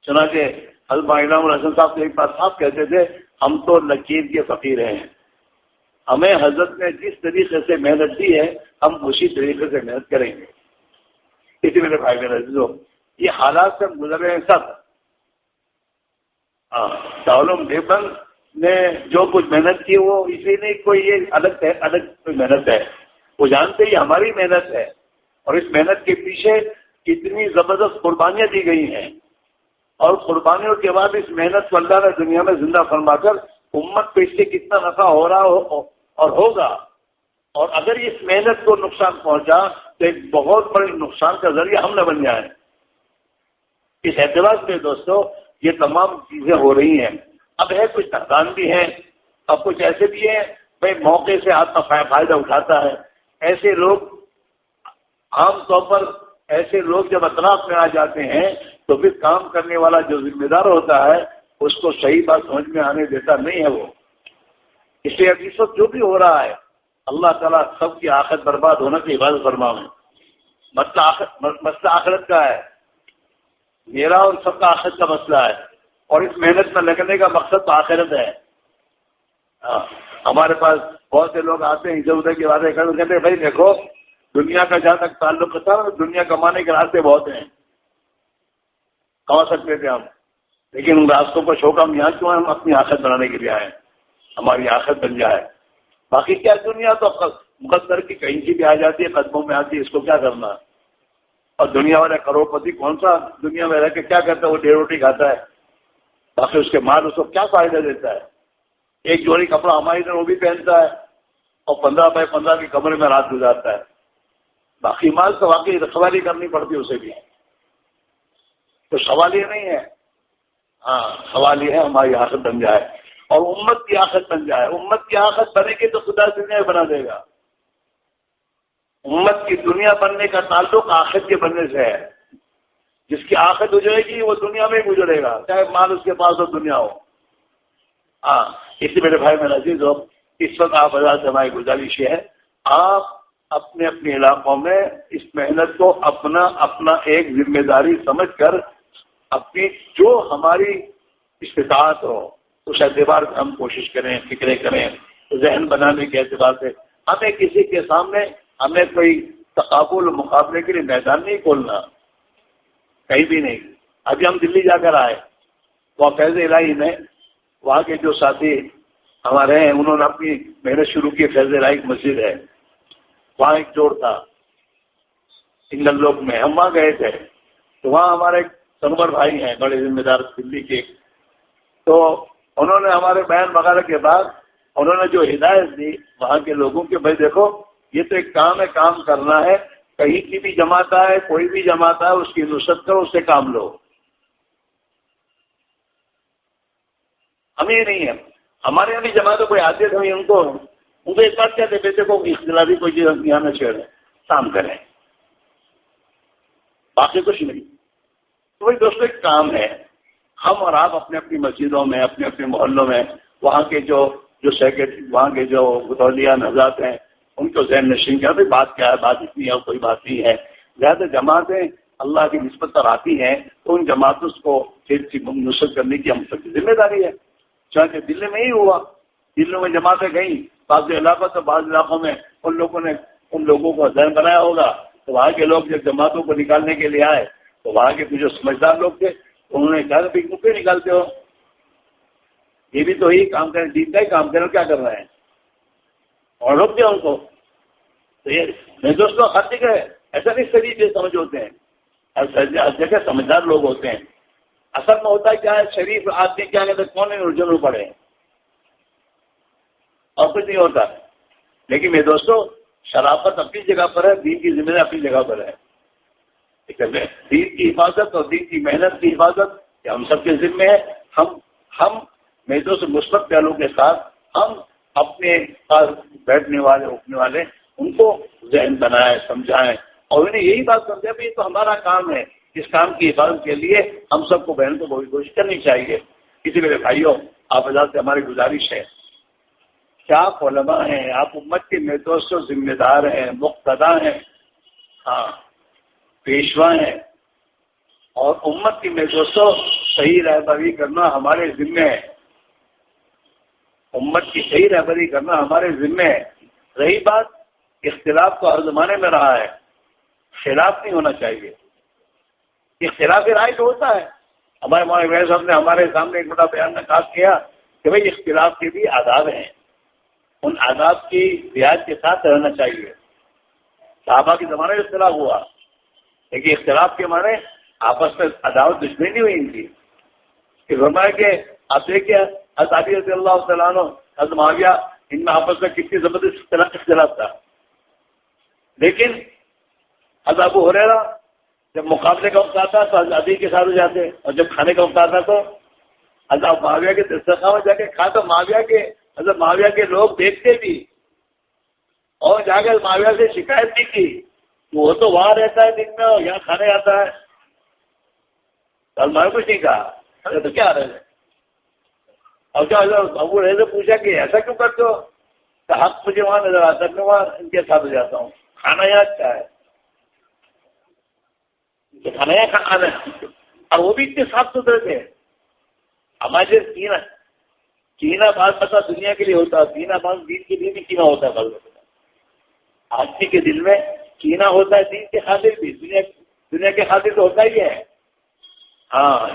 چنانچہ حضرت مولانا انعام الحسن صاحب ایک بات صاحب کہتے تھے ہم تو لکیر کے فقیر ہیں، ہمیں حضرت نے جس طریقے سے محنت دی ہے ہم اسی طریقے سے محنت کریں گے. اسی میرے بھائی میرے عزیزو یہ حالات سے گزرے ہیں سب. دارالعلوم دیوبند نے جو کچھ محنت کی وہ اسی نہیں کوئی یہ الگ کوئی محنت ہے. وہ جانتے ہی ہماری محنت ہے اور اس محنت کے پیچھے کتنی زبردست قربانیاں دی گئی ہیں اور قربانیوں کے بعد اس محنت کو اللہ نے دنیا میں زندہ فرما کر امت کو اس سے کتنا نفع ہو رہا ہو اور ہوگا. اور اگر اس محنت کو نقصان پہنچا تو ایک بہت بڑے نقصان کا ذریعہ ہم نہ بن جائیں. اس اعتبار سے دوستو یہ تمام چیزیں ہو رہی ہیں. اب ہے کچھ نقصان بھی ہیں اب کچھ ایسے بھی ہیں بھائی موقع سے آدمی فائدہ اٹھاتا ہے. ایسے لوگ عام طور پر ایسے لوگ جب اطراف میں آ جاتے ہیں تو پھر کام کرنے والا جو ذمہ دار ہوتا ہے اس کو صحیح بات سمجھ میں آنے دیتا نہیں ہے وہ. اس لیے اب اس وقت جو بھی ہو رہا ہے اللہ تعالیٰ سب کی آخرت برباد ہونے کی حفاظت فرمائے. مسئلہ آخرت کا ہے، میرا اور سب کا آخرت کا مسئلہ ہے اور اس محنت میں لگنے کا مقصد تو آخرت ہے. ہمارے پاس بہت سے لوگ آتے ہیں ادھر ادھر کی باتیں کرتے کہتے ہیں بھائی دیکھو دنیا کا جہاں تک تعلق تھا دنیا کمانے کے راستے بہت ہیں، کما سکتے تھے ہم، لیکن ان راستوں کو چھوڑ ہم یہاں کیوں ہیں؟ ہم اپنی آخرت بنانے کے لیے آئے ہیں، ہماری آخرت بن جائے. باقی کیا دنیا تو مقدر کی کہیں سے بھی آ جاتی ہے، قدموں میں آتی ہے، اس کو کیا کرنا. اور دنیا والے کروڑ پتی کون سا دنیا میں رہ کے کیا کرتا ہے؟ وہ 1.5 روٹی کھاتا ہے، باقی اس کے مال اس کو کیا فائدہ دیتا ہے؟ ایک جوڑی کپڑا ہماری طرح وہ بھی پہنتا ہے اور 15x15 کے کمرے میں رات گزارتا ہے. باقی مال تو واقعی رکھوالی کرنی پڑتی ہے اسے بھی. تو سوال یہ نہیں ہے، سوال یہ ہے ہماری آخرت بن جائے اور امت کی آخرت بن جائے. امت کی آخرت بنے گی تو خدا دنیا بنا دے گا. امت کی دنیا بننے کا تعلق آخرت کے بننے سے ہے. جس کی آخرت گزرے گی وہ دنیا میں گزرے گا چاہے مال اس کے پاس ہو دنیا ہو. اسی میرے بھائی میرے عزیز ہو اس وقت آپ حضرات سے ہماری گزارش ہے آپ اپنے اپنے علاقوں میں اس محنت کو اپنا ایک ذمہ داری سمجھ کر اپنی جو ہماری استطاعت ہو اس اعتبار سے ہم کوشش کریں، فکریں کریں. ذہن بنانے کے اعتبار سے ہمیں کسی کے سامنے ہمیں کوئی تقابل مقابلے کے لیے میدان نہیں کھولنا، کہیں بھی نہیں. ابھی ہم دلی جا کر آئے وہاں فیض الہی میں وہاں کے جو ساتھی ہمارے ہیں انہوں نے اپنی محنت شروع کی. فیض الہی کی مسجد ہے وہاں ایک جوڑ تھا سنگل لوک میں، ہم وہاں گئے تھے تو وہاں ہمارے سنور بھائی ہیں بڑے ذمہ دار دلی کے. تو انہوں نے ہمارے بیان وغیرہ کے بعد انہوں نے جو ہدایت دی وہاں کے لوگوں کے بھائی دیکھو یہ تو ایک کام ہے، کام کرنا ہے، کہیں کی بھی جماعت ہے کوئی بھی جماعت ہے اس کی نصرت کرو، اس سے کام لو. ہمیں یہ نہیں ہے ہمارے یہاں بھی جماعتوں کوئی آتے تھے ان کو ایک بات کہتے بیٹے کو اختلافی کوئی چیز یہاں نہ چھیڑیں، کام کریں، باقی کچھ نہیں. تو وہی دوستوں ایک کام ہے ہم اور آپ اپنے اپنی مسجدوں میں اپنے اپنے محلوں میں وہاں کے جو سیکرٹری وہاں کے جو متولیان حضرات ہیں ان کو ذہن نشین کیا بات کیا ہے، بات اتنی ہے کوئی بات نہیں ہے. لہٰذا جماعتیں اللہ کی نسبت پر آتی ہیں تو ان جماعتوں کو نصرت کرنے کی ہم سب کی ذمہ داری ہے. چاہے دلی میں ہی ہوا، دلی میں جماعتیں گئیں، بعض علاقوں سے بعض علاقوں میں ان لوگوں کو ذہن بنایا ہوگا، تو وہاں کے لوگ جب جماعتوں کو نکالنے کے لیے آئے تو وہاں کے جو سمجھدار لوگ تھے انہوں نے کہا کہ کیوں نکالتے ہو، یہ بھی تو ہی کام کریں، دین کا ہی کام کریں، کیا کر رہے ہیں، اور روک دیا ان کو. تو یہ میرے دوستوں ہر جگہ ایسا نہیں سبھی بے سمجھ ہوتے ہیں، ہر جگہ سمجھدار لوگ ہوتے ہیں. اصل میں ہوتا ہے کیا ہے، شریف آدمی کیا کہتے ہیں، کون ارجن میں پڑے اور کچھ نہیں ہوتا. لیکن میرے دوستوں شرافت اپنی جگہ پر ہے، دین کی ذمہ داری اپنی جگہ پر ہے. دین کی حفاظت اور دین کی محنت کی حفاظت یہ ہم سب کے ذمہ ہے. ہم میرے دوست مثبت پہلو کے ساتھ ہم اپنے پاس بیٹھنے والے اٹھنے والے ان کو ذہن بنائیں، سمجھائیں اور انہیں یہی بات سمجھائیں کہ یہ تو ہمارا کام ہے. اس کام کی حفاظت کے لیے ہم سب کو بہن کو کوشش کرنی چاہیے. اسی لیے بھائیوں آپ حضرات سے ہماری گزارش ہے کہ آپ علماء ہیں، آپ امت کے میرے دوستوں ذمہ دار ہیں، مقتدا ہیں، ہاں پیشوا ہیں، اور امت کی میرے دوستوں صحیح رہبری کرنا ہمارے ذمہ ہے. امت کی صحیح رہبری کرنا ہمارے ذمہ ہے. رہی بات اختلاف تو ہر زمانے میں رہا ہے، خلاف نہیں ہونا چاہیے. اختلاف رائے تو ہوتا ہے. ہمارے مولانا ویس صاحب نے ہمارے سامنے ایک بڑا بیان نقاش کیا کہ بھائی اختلاف کے بھی آداب ہیں، ان آداب کی رعایت کے ساتھ رہنا چاہیے. صحابہ کے زمانے میں اختلاف ہوا، لیکن اختلاف کے معنی آپس میں عداوت دشمنی نہیں ہوئی ان کی. کہ فرمایا کہ آپ دیکھیے حضرت علی رضی اللہ تعالیٰ عنہ، حضرت معاویہ، ان میں آپس میں کتنی زبردست اختلاف تھا. لیکن حضرت ابو ہریرہ جب مقابلے کا وقت آتا تو حضرت علی کے ساتھ ہو جاتے، اور جب کھانے کا وقت آتا تو حضرت معاویہ کے دسترخوان میں جا کے کھا. تو حضرت معاویہ کے لوگ دیکھتے بھی اور جا کر معاویہ سے شکایت بھی کی، وہ تو وہاں رہتا ہے دن میں اور یہاں کھانے آتا ہے. معاویہ کچھ نہیں کہا، تو کیا رہے ہیں. اور کیا حضرت ابو ہریرہ سے پوچھا کہ ایسا کیوں کرتے ہو، تو حق مجھے وہاں نظر آتا ہے، میں وہاں ان کے ساتھ ہو جاتا ہوں. کھانا یہاں اچھا ہے، کھانا یہاں کھانا ہے. اور وہ بھی اتنے صاف ستھرے تھے. ہمارے کینا بعض پتا دنیا کے لیے ہوتا ہے، کینا بعض دین کے لیے بھی کینا ہوتا ہے. آدمی کے دل میں کینا ہوتا ہے، دین کے خاطر بھی، دنیا کے خاطر تو ہوتا ہی ہے. ہاں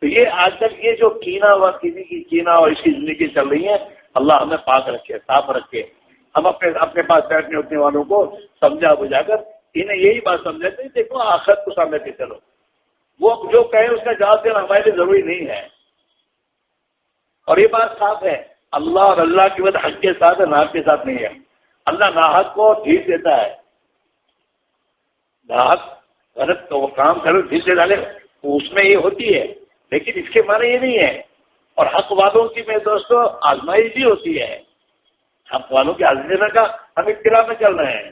تو یہ آج تک یہ جو کینا و کینا اور اس کی زندگی چل رہی ہے، اللہ ہمیں پاک رکھے، صاف رکھے. ہم اپنے پاس بیٹھنے اٹھنے والوں کو سمجھا بجھا کر انہیں یہی بات سمجھاتے ہیں، دیکھو آخرت کو سامنے کے چلو، وہ جو کہیں اس کا جواب دینا ہمارے لیے ضروری نہیں ہے. اور یہ بات صاف ہے، اللہ اور اللہ کی مدد حق کے ساتھ ہے، ناحق کے ساتھ نہیں ہے. اللہ ناحق کو ڈھیل دیتا ہے، ناحق غلط وہ کام کرو ڈھیل دے ڈالے، اس میں یہ ہوتی ہے. لیکن اس کے معنی یہ نہیں ہے. اور حق والوں کی میرے دوستوں آزمائش بھی ہوتی ہے. حق والوں کی آزمائش کا ہم ابتلا میں چل رہے ہیں.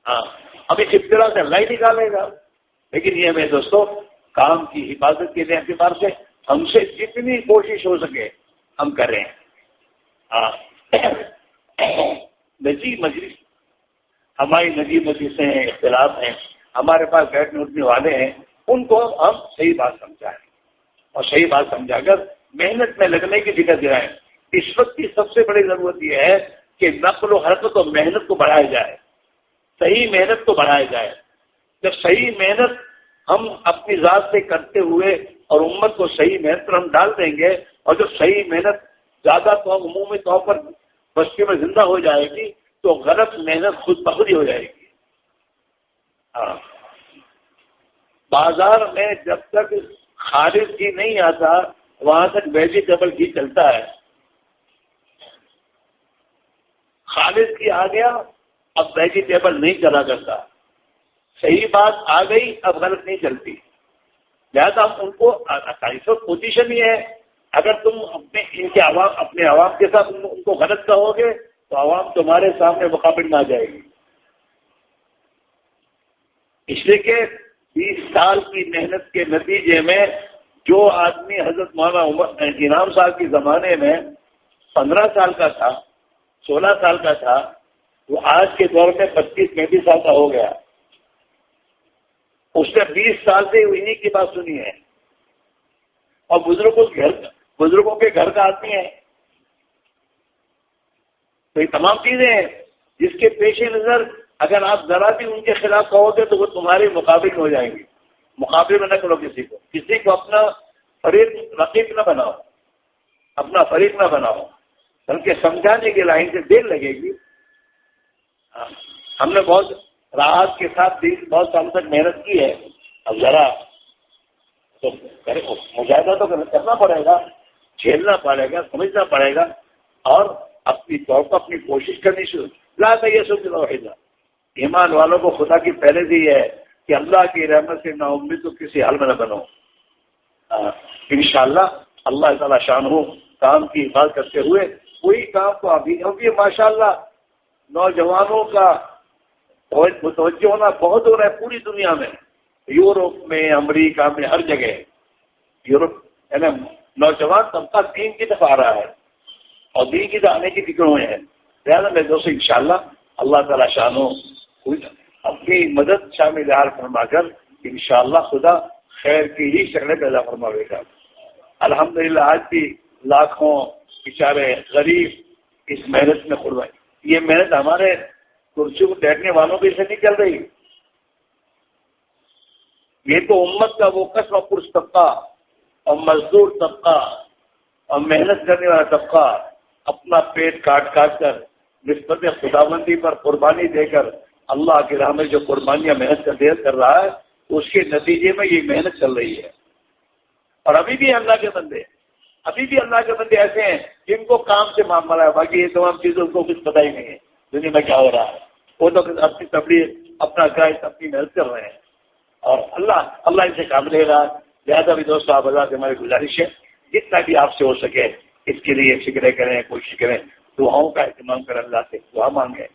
ہاں اب اس ابتلا سے اللہ ہی نکالے گا. لیکن یہ میرے دوستوں کام کی حفاظت کے اعتبار سے ہم سے جتنی کوشش ہو سکے ہم کریں. نجی مجلس ہماری نجی مجلسیں ہیں، اختلاف ہیں، ہمارے پاس بیٹھنے اٹھنے والے ہیں، ان کو ہم صحیح بات سمجھائیں اور صحیح بات سمجھا کر محنت میں لگنے کی فکر دلائیں. اس وقت کی سب سے بڑی ضرورت یہ ہے کہ نقل و حرکت اور محنت کو بڑھایا جائے، صحیح محنت کو بڑھایا جائے. جب صحیح محنت ہم اپنی ذات سے کرتے ہوئے اور امت کو صحیح محنت پر ہم ڈال دیں گے، اور جب صحیح محنت زیادہ عمومی طور پر بستی میں زندہ ہو جائے گی تو غلط محنت خود بخود ہی ہو جائے گی. ہاں بازار میں جب تک خالص گھی نہیں آتا وہاں تک ویجیٹیبل گھی چلتا ہے. خالص گھی آ گیا اب ویجیٹیبل نہیں چلا کرتا. صحیح بات آ گئی اب غلط نہیں چلتی. لہٰذا ہم ان کو پوزیشن ہی ہے، اگر تم اپنے عوام کے ساتھ ان کو غلط کہو گے تو عوام تمہارے سامنے مقابل میں آ جائے گی. اس لیے کہ 20 سال کی محنت کے نتیجے میں جو آدمی حضرت مولانا انعام صاحب کے زمانے میں 15 سال کا تھا، 16 سال کا تھا، وہ آج کے دور میں 25-35 سال کا ہو گیا. اس نے 20 سال سے انہیں کی بات سنی ہے، اور بزرگوں کے گھر کا آدمی ہے. تو یہ تمام چیزیں ہیں جس کے پیش نظر اگر آپ ذرا بھی ان کے خلاف کہو گے تو وہ تمہارے مقابل میں ہو جائیں گے. مقابلے میں نہ کرو کسی کو اپنا فریق رقیب نہ بناؤ، اپنا فریق نہ بناؤ، بلکہ سمجھانے کی لائن سے دیر لگے گی. ہم نے بہت راحت کے ساتھ بہت سال تک محنت کی ہے. اب ذرا تو مجاہدہ تو کرنا پڑے گا، جھیلنا پڑے گا، سمجھنا پڑے گا، اور اپنی طور پر اپنی کوشش کرنی شروع. لا یہ سوچ رہا ہے ایمان والوں کو خدا کی پہلے دی ہے کہ اللہ کی رحمت سے نا امید تو کسی حال میں نہ بنو. انشاءاللہ اللہ تعالیٰ شان ہو کام کی حفاظت کرتے ہوئے کوئی کام تو ابھی ماشاءاللہ نوجوانوں کا متوجہ ہونا بہت ہو رہا ہے پوری دنیا میں، یورپ میں، امریکہ میں، ہر جگہ. یورپ یعنی نوجوان طبقہ دین کی طرف آ رہا ہے اور دین کی طرف آنے کی فکر ہوئے ہیں. لہٰذا میں دوستوں انشاءاللہ اللہ تعالیٰ شان ہو اپنی مدد شامل فرما کر انشاءاللہ خدا خیر کی ہی شکلیں پیدا فرماوے گا. الحمدللہ آج بھی لاکھوں بیچارے غریب اس محنت میں قربانی. یہ محنت ہمارے کرسی کو بیٹھنے والوں کی سے نہیں چل رہی. یہ تو امت کا وہ کسب پرس طبقہ اور مزدور طبقہ اور محنت کرنے والا طبقہ اپنا پیٹ کاٹ کر نسبت خداوندی پر قربانی دے کر اللہ کی راہ میں جو قربانیاں محنت کر رہا ہے اس کے نتیجے میں یہ محنت چل رہی ہے. اور ابھی بھی اللہ کے بندے ایسے ہیں جن کو کام سے معاملہ ہے، باقی یہ تمام چیزوں کو کچھ پتہ ہی نہیں ہے دنیا میں کیا ہو رہا ہے. وہ تو اپنی تبلیغ اپنا گائے اپنی محنت کر رہے ہیں اور اللہ ان سے کام لے رہا ہے. لہٰذا بھی دوستوں آپ اللہ سے ہماری گزارش ہے جتنا بھی آپ سے ہو سکے اس کے لیے فکریں کریں، کوشش کریں، دعاؤں کا اہتمام کریں، اللہ سے دعا مانگیں.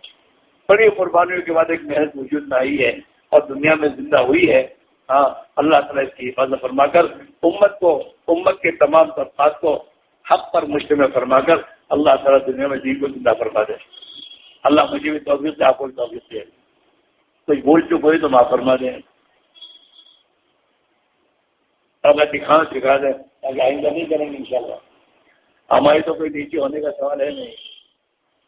بڑی قربانیوں کے بعد ایک محنت وجود میں آئی ہے اور دنیا میں زندہ ہوئی ہے. ہاں اللہ تعالیٰ اس کی حفاظت فرما کر امت کے تمام طبقات کو حق پر مجتمع فرما کر اللہ تعالیٰ دنیا میں دین کو زندہ فرما دے. اللہ مجھے بھی توفیق دے، آپ کو بھی توفیق دے. کوئی بول چک ہوئی تو معاف فرما دیں، اللہ دکھانا سکھا دیں تاکہ آئندہ نہیں کریں گے انشاءاللہ. ہماری تو کوئی نیچے ہونے کا سوال ہے نہیں.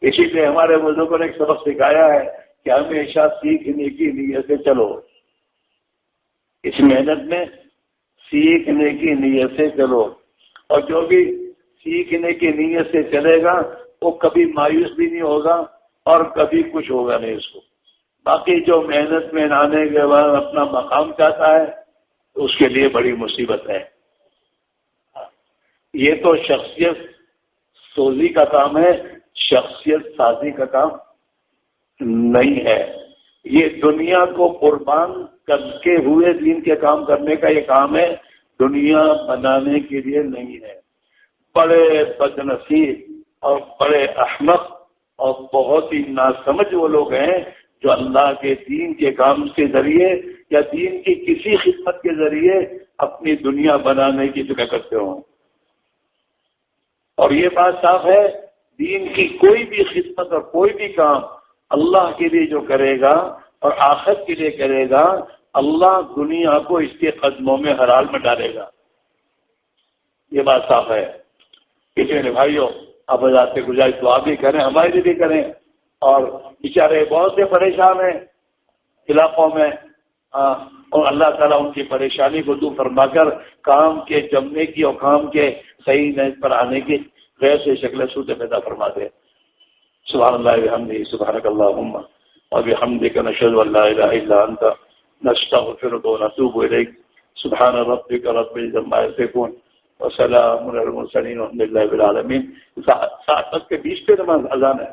اسی لیے ہمارے بزرگوں نے ایک سبق سکھایا ہے کہ ہمیشہ سیکھنے کی نیت سے چلو. اس محنت میں سیکھنے کی نیت سے چلو، اور جو بھی سیکھنے کی نیت سے چلے گا وہ کبھی مایوس بھی نہیں ہوگا اور کبھی کچھ ہوگا نہیں اس کو. باقی جو محنت میں آنے کے بعد اپنا مقام چاہتا ہے اس کے لیے بڑی مصیبت ہے. یہ تو شخصیت سوزی کا کام ہے، شخصیت سازی کا کام نہیں ہے. یہ دنیا کو قربان کر کے ہوئے دین کے کام کرنے کا یہ کام ہے، دنیا بنانے کے لیے نہیں ہے. بڑے بدنصیب اور بڑے احمق اور بہت ہی ناسمجھ وہ لوگ ہیں جو اللہ کے دین کے کام کے ذریعے یا دین کی کسی خدمت کے ذریعے اپنی دنیا بنانے کی فکر کرتے ہوں. اور یہ بات صاف ہے دین کی کوئی بھی خدمت اور کوئی بھی کام اللہ کے لیے جو کرے گا اور آخرت کے لیے کرے گا اللہ دنیا کو اس کے قدموں میں ہر حال میں ڈالے گا. یہ بات صاف ہے. کسی نے بھائیوں اب اللہ سے گزارش دعا بھی کریں، ہمارے لیے بھی کریں. اور بیچارے بہت سے پریشان ہیں علاقوں میں، اور اللہ تعالیٰ ان کی پریشانی کو دور فرما کر کام کے جمنے کی اور کام کے صحیح نیت پر آنے کی غیر سے شکل صورت پیدا فرما دے. سبحان اللہ وبحمدہ، سبحانک اللہم وبحمدک، نشہد ان لا الہ الا انت، نستغفرک ونتوب الیک. سبحان ربک رب العزۃ عما یصفون وسلام علی المرسلین والحمد للہ رب العالمین. 7 کے 20 پہ نماز اذان ہے.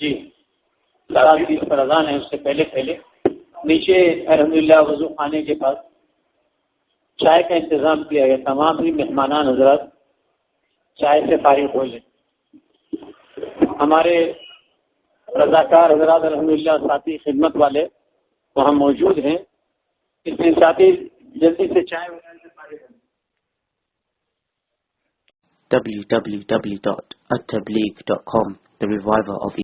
جی 7 پر اذان ہے. اس سے پہلے نیچے الحمدللہ وضو خانے کے پاس چائے کا انتظام کیا گیا. تمام ہی مہمانان حضرات چائے سے فارغ ہو لیں. ہمارے رضاکار حضرات الحمدللہ ساتھی خدمت والے وہاں موجود ہیں، اس لیے ساتھی جلدی سے چائے وغیرہ سے فارغ ہوں. www.attableek.com, the reviver of